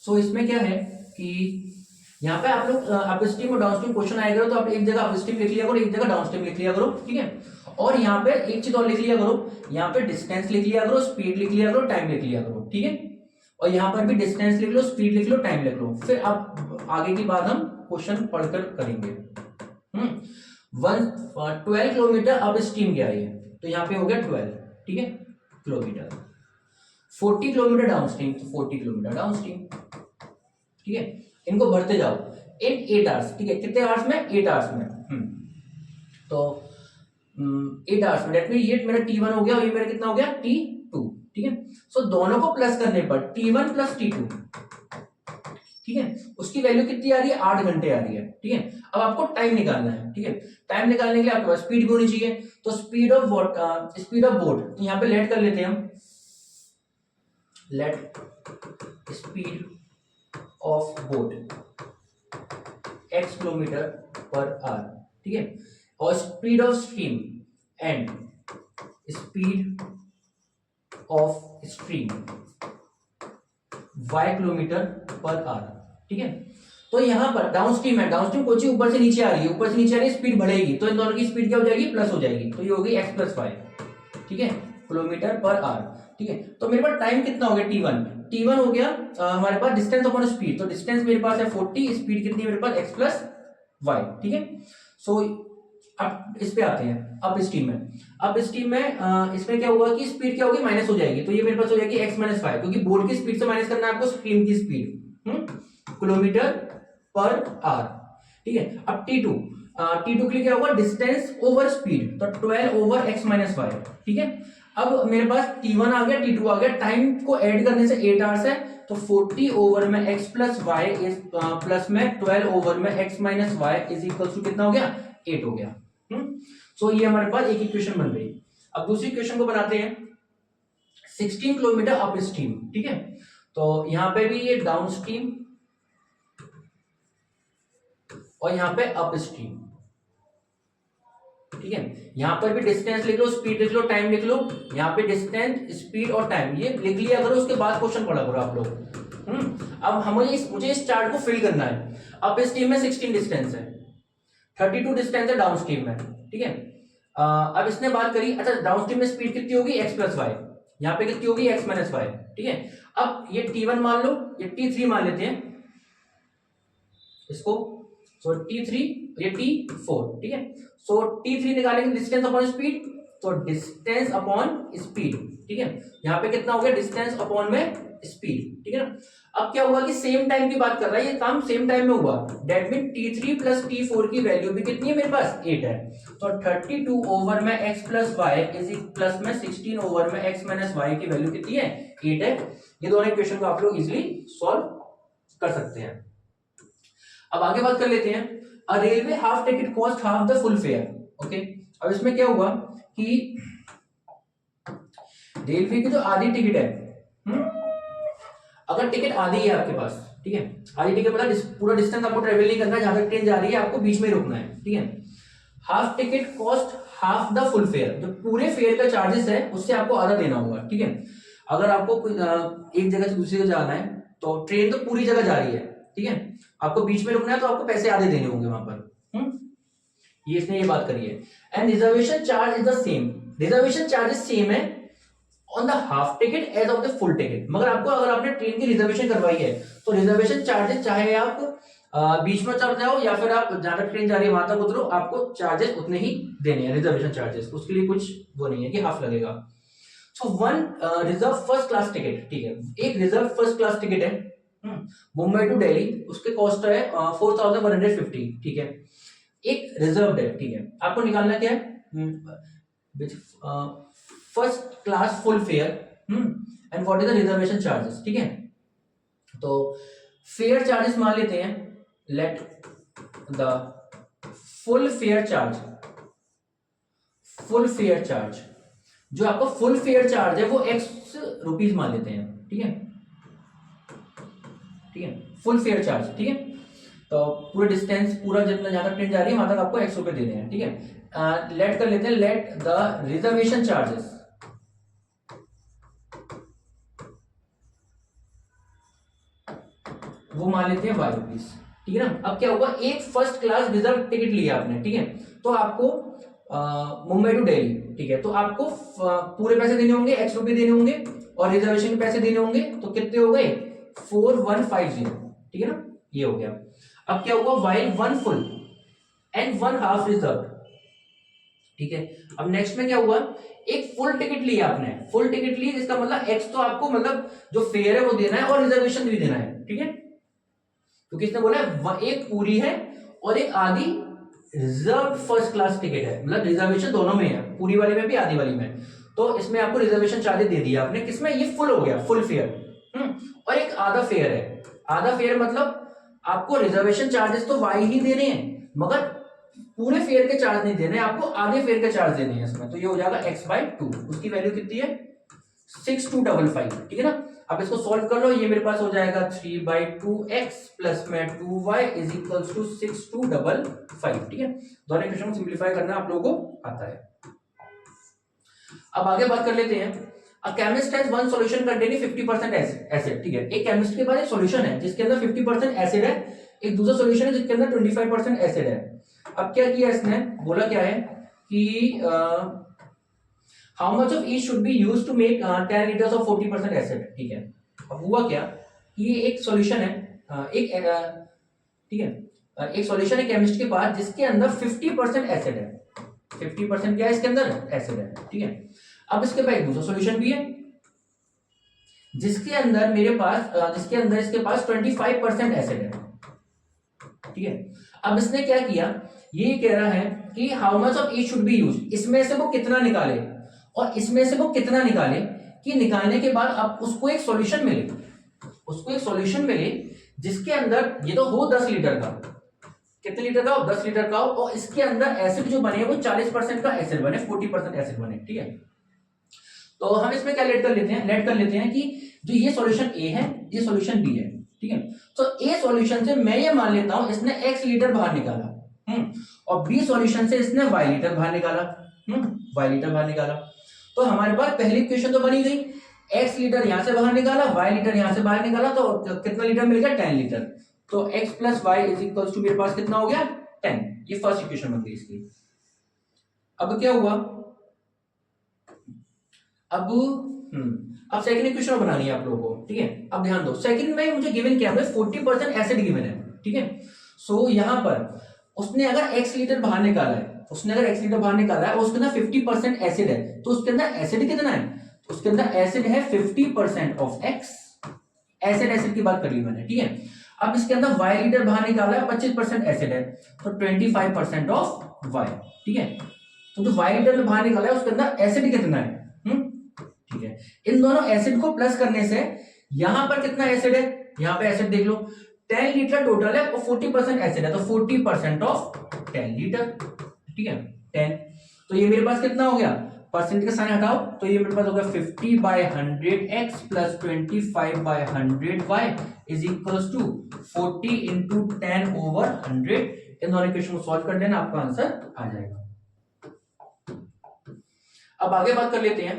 सो इसमें क्या है कि यहाँ पे आप लोग अपस्ट्रीम और डाउनस्ट्रीम क्वेश्चन आएगा, तो आप एक जगह अपस्ट्रीम लिख लिया करो, एक जगह डाउनस्ट्रीम लिख लिया करो, ठीक है। और यहाँ पे एक चीज और लिख लिया करो, यहाँ पे डिस्टेंस लिख लिया करो, स्पीड लिख लिया करो, टाइम लिख लिया करो, ठीक है। और यहाँ पर भी डिस्टेंस लिख लो, स्पीड लिख लो, टाइम लिख लो। फिर अब आगे की बात हम क्वेश्चन पढ़कर करेंगे। 12 किलोमीटर अपस्ट्रीम गया है, तो यहाँ पे हो गया 12, ठीक है, kilometre. 40 kilometre downstream, 40 kilometre downstream, ठीक है। इनको भरते जाओ इन 8 आवर्स, ठीक है। कितने आवर्स में? 8 आवर्स में। तो 8 आवर्स में, डेट मीन ये मेरा T1 हो गया और ये मेरा कितना हो गया? T2, ठीक है। सो दोनों को प्लस करने पर T1 प्लस T2, ठीक है, उसकी वैल्यू कितनी आ रही है? 8 घंटे आ रही है, ठीक है। अब आपको टाइम निकालना है, ठीक है। टाइम निकालने के लिए आपके पास स्पीड भी होनी चाहिए, तो स्पीड ऑफ बोट, तो यहाँ पे लेट कर लेते हैं हम, let speed of boat x kilometre per hour, ठीक है। और speed of stream and speed of stream y kilometre per hour, ठीक है। तो यहां पर डाउनस्ट्रीम है, डाउनस्ट्रीम कोई चीज ऊपर से नीचे आ रही है, ऊपर से नीचे आ रही है, स्पीड बढ़ेगी, तो इन दोनों की स्पीड क्या हो जाएगी? प्लस हो जाएगी, तो ये होगी x प्लस वाई, ठीक है। किलोमीटर पर आवर, ठीक है। तो मेरे पास टाइम कितना हो गया t1 हो गया हमारे पास डिस्टेंस अपॉन स्पीड, तो डिस्टेंस मेरे पास है 40, स्पीड कितनी है मेरे पास x प्लस वाई, ठीक है। सो अब इस पे आते हैं, अब स्ट्रीम में इसमें क्या होगा कि स्पीड क्या होगी, माइनस हो जाएगी, तो ये मेरे पास हो जाएगी x माइनस फाइव, क्योंकि बोर्ड की स्पीड से माइनस करना है आपको स्ट्रीम की स्पीड, किलोमीटर पर आवर, ठीक है। अब T2 के लिए क्या होगा, डिस्टेंस ओवर स्पीड, तो 12 ओवर x माइनस वाई, ठीक है। अब मेरे पास T1 आ गया, T2 आ गया, टाइम को ऐड करने से 8 आवर्स है, तो 40 ओवर में x plus Y is plus में 12 ओवर में x minus Y is equal to कितना हो गया, 8 हो गया। सो ये हमारे पास एक इक्वेशन बन गई। अब दूसरी इक्वेशन को बनाते हैं, 16 किलोमीटर अप स्ट्रीम, ठीक है। तो यहां पे भी ये डाउन स्ट्रीम और यहां पे अप स्ट्रीम, ठीक है। यहां पर भी डिस्टेंस लिख लो, स्पीड लिख लो, टाइम लिख लो, यहाँ पे डिस्टेंस स्पीड और टाइम ये लिख लिया करो, उसके बाद क्वेश्चन पढ़ा करो आप लोग। अब मुझे इस चार्ट को फिल करना है। अप स्ट्रीम में 16 डिस्टेंस है, 32 डिस्टेंस है डाउन स्ट्रीम में, ठीक है। अब इसने बात करी, अच्छा डाउन स्ट्रीम में स्पीड कितनी होगी, x प्लस वाई, यहाँ पे कितनी होगी, x माइनस वाई, ठीक है। अब ये T1 मान लो, ये T3 मान लेते हैं इसको, सो T3 ये T4, ठीक है। सो T3 निकालेंगे डिस्टेंस अपॉन स्पीड, तो डिस्टेंस अपॉन स्पीड, ठीक है। यहाँ पे कितना हो गया, डिस्टेंस अपॉन में स्पीड, ठीक है ना। अब क्या हुआ कि सेम टाइम की बात कर रहा है, ये काम सेम टाइम में हुआ, that mean T3 plus T4 की वैल्यू भी कितनी है मेरे पास, 8 है, तो 32 ओवर में x plus Y is plus में 16 ओवर में x माइनस वाई की वैल्यू कितनी है, 8 है। ये दोनों इक्वेशन को आप लोग इजीली सॉल्व कर सकते हैं। अब आगे बात कर लेते हैं, a railway half ticket cost half the full fare, okay. अब इसमें क्या हुआ कि रेलवे की जो आधी टिकट है, अगर टिकट आधी है आपके पास, ठीक है, आधी टिकट मतलब पूरा डिस्टेंस आपको ट्रेवल नहीं करना है, जहां तक ट्रेन जा रही है आपको बीच में रुकना है, ठीक है। Half ticket cost half the full fair, जो पूरे फेयर का चार्जेस है उससे आपको आधा देना होगा, ठीक है। अगर आपको एक जगह से दूसरी जगह जाना है, तो ट्रेन तो पूरी जगह जा रही है, ठीक है, आपको बीच में रुकना है, तो आपको पैसे आधे देने होंगे वहां पर, ये इसने ये बात करी है। And reservation charge is the same, reservation charges same है on the half ticket as of the full ticket, मगर आपको अगर आपने ट्रेन की रिजर्वेशन करवाई है, तो रिजर्वेशन चार्जेस चाहे आप बीच में चढ़ जाओ या फिर आप जहां तक ट्रेन जा रही है वहां तक उतरो, आपको चार्जेस उतने ही देने हैं, रिजर्वेशन चार्जेस, उसके लिए कुछ वो नहीं है कि हाफ लगेगा। So one reserve first class ticket, ठीक है, एक रिजर्व फर्स्ट क्लास टिकट है मुंबई टू दिल्ली, उसके कॉस्ट है 4150, ठीक है। एक रिजर्व है, ठीक है, आपको निकालना क्या है, first class full fair and what is the reservation charges, ठीक है। तो फेयर चार्जेस मान लेते हैं, let the full fair charge, जो आपका फुल फेयर चार्ज है वो x रुपीज मान लेते हैं, ठीक है, ठीक है, फुल फेयर चार्ज, ठीक है। तो पूरा डिस्टेंस, पूरा जितना ज्यादा ट्रेन जा रही है वहां तक आपको x रुपए देने हैं, ठीक है। लेट कर लेते हैं, लेट द रिजर्वेशन चार्जेस वो मान लेते हैं y रुपीज, ठीक है ना। अब क्या होगा, एक फर्स्ट क्लास रिजर्व टिकट लिया आपने, ठीक है, तो आपको मुंबई टू दिल्ली, ठीक है, तो आपको पूरे पैसे देने होंगे, x रुपए देने होंगे और रिजर्वेशन के पैसे देने होंगे, तो कितने हो गए 4150, ठीक है ना, ये हो गया। अब क्या हुआ, while one full and one half reserve, ठीक है। अब नेक्स्ट में क्या हुआ, एक फुल टिकट लिया आपने, फुल टिकट ली, इसका मतलब x तो आपको मतलब जो फेयर है वो देना है और रिजर्वेशन भी देना है, ठीक है, क्योंकि इसने बोला एक पूरी है और एक आधी रिजर्व फर्स्ट क्लास टिकट है, मतलब रिजर्वेशन दोनों में है, पूरी वाली में भी आधी वाली में, तो इसमें आपको रिजर्वेशन चार्जेस दे दिया आपने, किसमें, ये फुल हो गया, फुल फेयर, और एक आधा फेयर है, आधा फेयर मतलब आपको रिजर्वेशन चार्जेस तो y ही देने हैं, मगर पूरे फेयर के चार्ज नहीं देने, आपको आधे फेयर के चार्ज देने हैं इसमें, तो ये हो जाएगा x/2, उसकी वैल्यू कितनी है 6255, ठीक है ना। अब इसको सॉल्व कर लो, ये मेरे पास हो जाएगा 3/2x प्लस में 2y इज इक्वल्स टू 6255, ठीक है। दोनों इक्वेशन को सिंपलीफाई करना आप लोगों को आता है। अब आगे बात कर लेते हैं, A chemist has one solution containing 50% acid, ठीक है, एक केमिस्ट के पास एक सॉल्यूशन है जिसके अंदर 50% एसिड है, एक दूसरा सॉल्यूशन है जिसके अंदर 25% एसिड है। अब क्या किया इसने, बोला क्या है कि how much of each should be used to make 10 litres of 40% acid. ठीक है, अब हुआ क्या कि ये एक सॉल्यूशन है, ठीक है, एक सॉल्यूशन है केमिस्ट के पास जिसके अंदर 50% एसिड है। 50% क्या है इसके अंदर? एसिड है। ठीक है, अब इसके पास एक दूसरा सॉल्यूशन भी है जिसके अंदर मेरे पास जिसके अंदर इसके पास 25% एसिड है। ठीक है, अब इसने क्या किया, ये कह रहा है कि how much of each should B use, इसमें से वो कितना निकाले और इसमें से वो कितना निकाले कि निकालने के बाद अब उसको एक सॉल्यूशन मिले, उसको एक सॉल्यूशन मिले जिसके अंदर ये तो हो 10 लीटर का, कितने लीटर का हो? 10 लीटर का हो, और इसके अंदर एसिड जो बने वो 40% का एसिड बने, 40% एसिड बने। ठीक है, तो हम इसमें क्या लेट कर लेते हैं कि जो ये सॉल्यूशन ए है, ये सॉल्यूशन बी है। ठीक है, तो ए सॉल्यूशन से मैं ये मान लेता हूं इसने x लीटर बाहर निकाला, और बी सॉल्यूशन से इसने y लीटर बाहर निकाला, y लीटर बाहर निकाला। तो हमारे पास पहली इक्वेशन तो बनी गई, x लीटर यहां से बाहर निकाला, y लीटर यहां से बाहर निकाला, तो कितना लीटर मिल गया? 10 लीटर। तो x plus Y is equal to मेरे पास कितना हो गया? 10। ये फर्स्ट इक्वेशन बन गई इसकी। अब क्या हुआ, अब सेकंड इक्वेशन बनानी है आप लोगों को। ठीक है, अब ध्यान दो, सेकंड में मुझे गिवन क्या है? 40% एसिड गिवन है। ठीक है, सो यहां पर उसने अगर x लीटर बाहर निकाला है, उसके अंदर 50% एसिड है, तो उसके अंदर एसिड कितना है? तो उसके अंदर एसिड है 50% ऑफ x। एसिड की बात कर ली मैंने। ठीक है, अब इसके अंदर y लीटर बाहर निकाला है, 25% एसिड है, तो 25% ऑफ y। ठीक है, तो जो y लीटर में बाहर निकाला है उसके अंदर एसिड कितना है? ठीक है, इन दोनों एसिड को प्लस करने से यहां पर कितना एसिड है? यहां पे एसिड देख लो, 10 लीटर टोटल है और 40% एसिड है, तो 40% ऑफ 10 लीटर। ठीक है, 10, तो ये मेरे पास कितना हो गया? परसेंट का साइन हटाओ, तो ये मेरे पास हो गया 50/100x plus 25/100y is equals to 40 into 10/100। इन दोनों इक्वेशन को सॉल्व कर लेना, आपका आंसर आ जाएगा। अब आगे बात कर लेते हैं,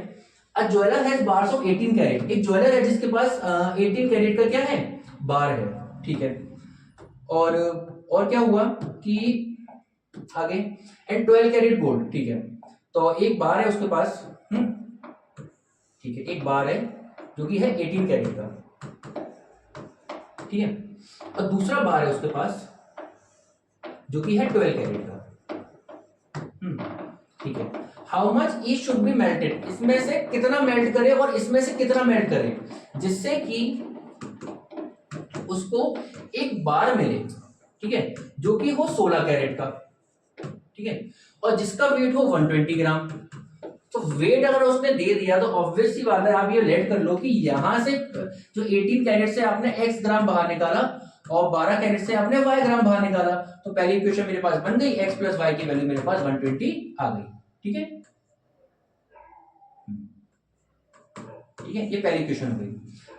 a jeweller has bars of 18 carat. एक ज्वेलर है जिसके पास 18 कैरेट का क्या है? बार है। ठीक है, और क्या हुआ कि आगे एंड 12 कैरेट गोल्ड। ठीक है, तो एक बार है उसके पास, ठीक है, एक बार है जो कि है 18 कैरेट का। ठीक है, और दूसरा बार है उसके पास जो कि है 12 कैरेट का। ठीक है, how much each should be melted, इसमें से कितना मेल्ट करे और इसमें से कितना मेल्ट करे जिससे कि उसको एक बार मिले। ठीक है, जो कि हो 16 कैरेट का। ठीक है, और जिसका वेट हो 120 ग्राम। तो वेट अगर उसने दे दिया तो ऑब्वियस सी बात है, आप ये लेट कर लो कि यहां से जो 18 कैरेट से आपने x ग्राम बाहर निकाला और 12 कैरेट से आपने y ग्राम बाहर निकाला, तो पहली इक्वेशन मेरे पास बन गई, x प्लस वाई की वैल्यू मेरे पास 120 आ गई। ठीक है, ये पहली इक्वेशन हो गई।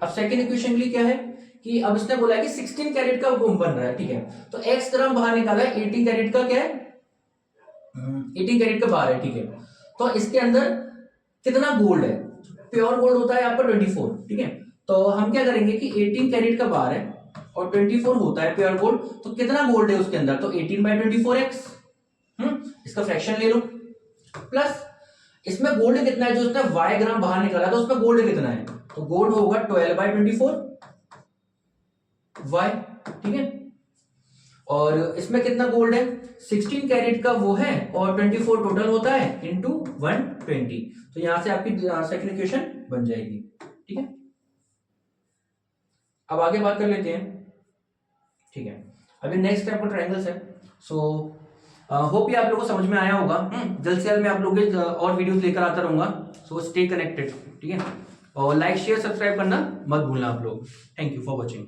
अब सेकंड इक्वेशन के लिए क्या है कि अब इसने बोला है कि 16 कैरेट का बम बन रहा है। ठीक है, तो x ग्राम बाहर निकाला है, 18 कैरेट का क्या है? 18 कैरेट का बाहर है। ठीक है, तो इसके अंदर कितना गोल्ड है? प्योर गोल्ड होता है आपका 24। ठीक है, तो हम क्या करेंगे कि 18 कैरेट का बाहर है और 24 होता है प्योर गोल्ड, तो कितना गोल्ड है उसके अंदर? तो 18/24x, इसका फ्रैक्शन ले लो, प्लस इसमें गोल्ड कितना है? जो उसने y ग्राम बाहर निकाला तो उसमें गोल्ड कितना है? तो गोल्ड होगा 12/24 y। ठीक है, और इसमें कितना गोल्ड है? 16 कैरेट का वो है और 24 टोटल होता है इंटू 120। तो यहां से आपकी सेकंड इक्वेशन बन जाएगी। ठीक है, अब आगे बात कर लेते हैं। ठीक है, अभी नेक्स्ट स्टेप ट्रायंगल्स है। सो होप ये आप लोगों को समझ में आया होगा। जल्द से जल्द मैं आप लोगों के और वीडियोस लेकर आता रहूंगा। So stay connected. ठीक है, और लाइक शेयर सब्सक्राइब करना मत भूलना आप लोग। Thank you for watching.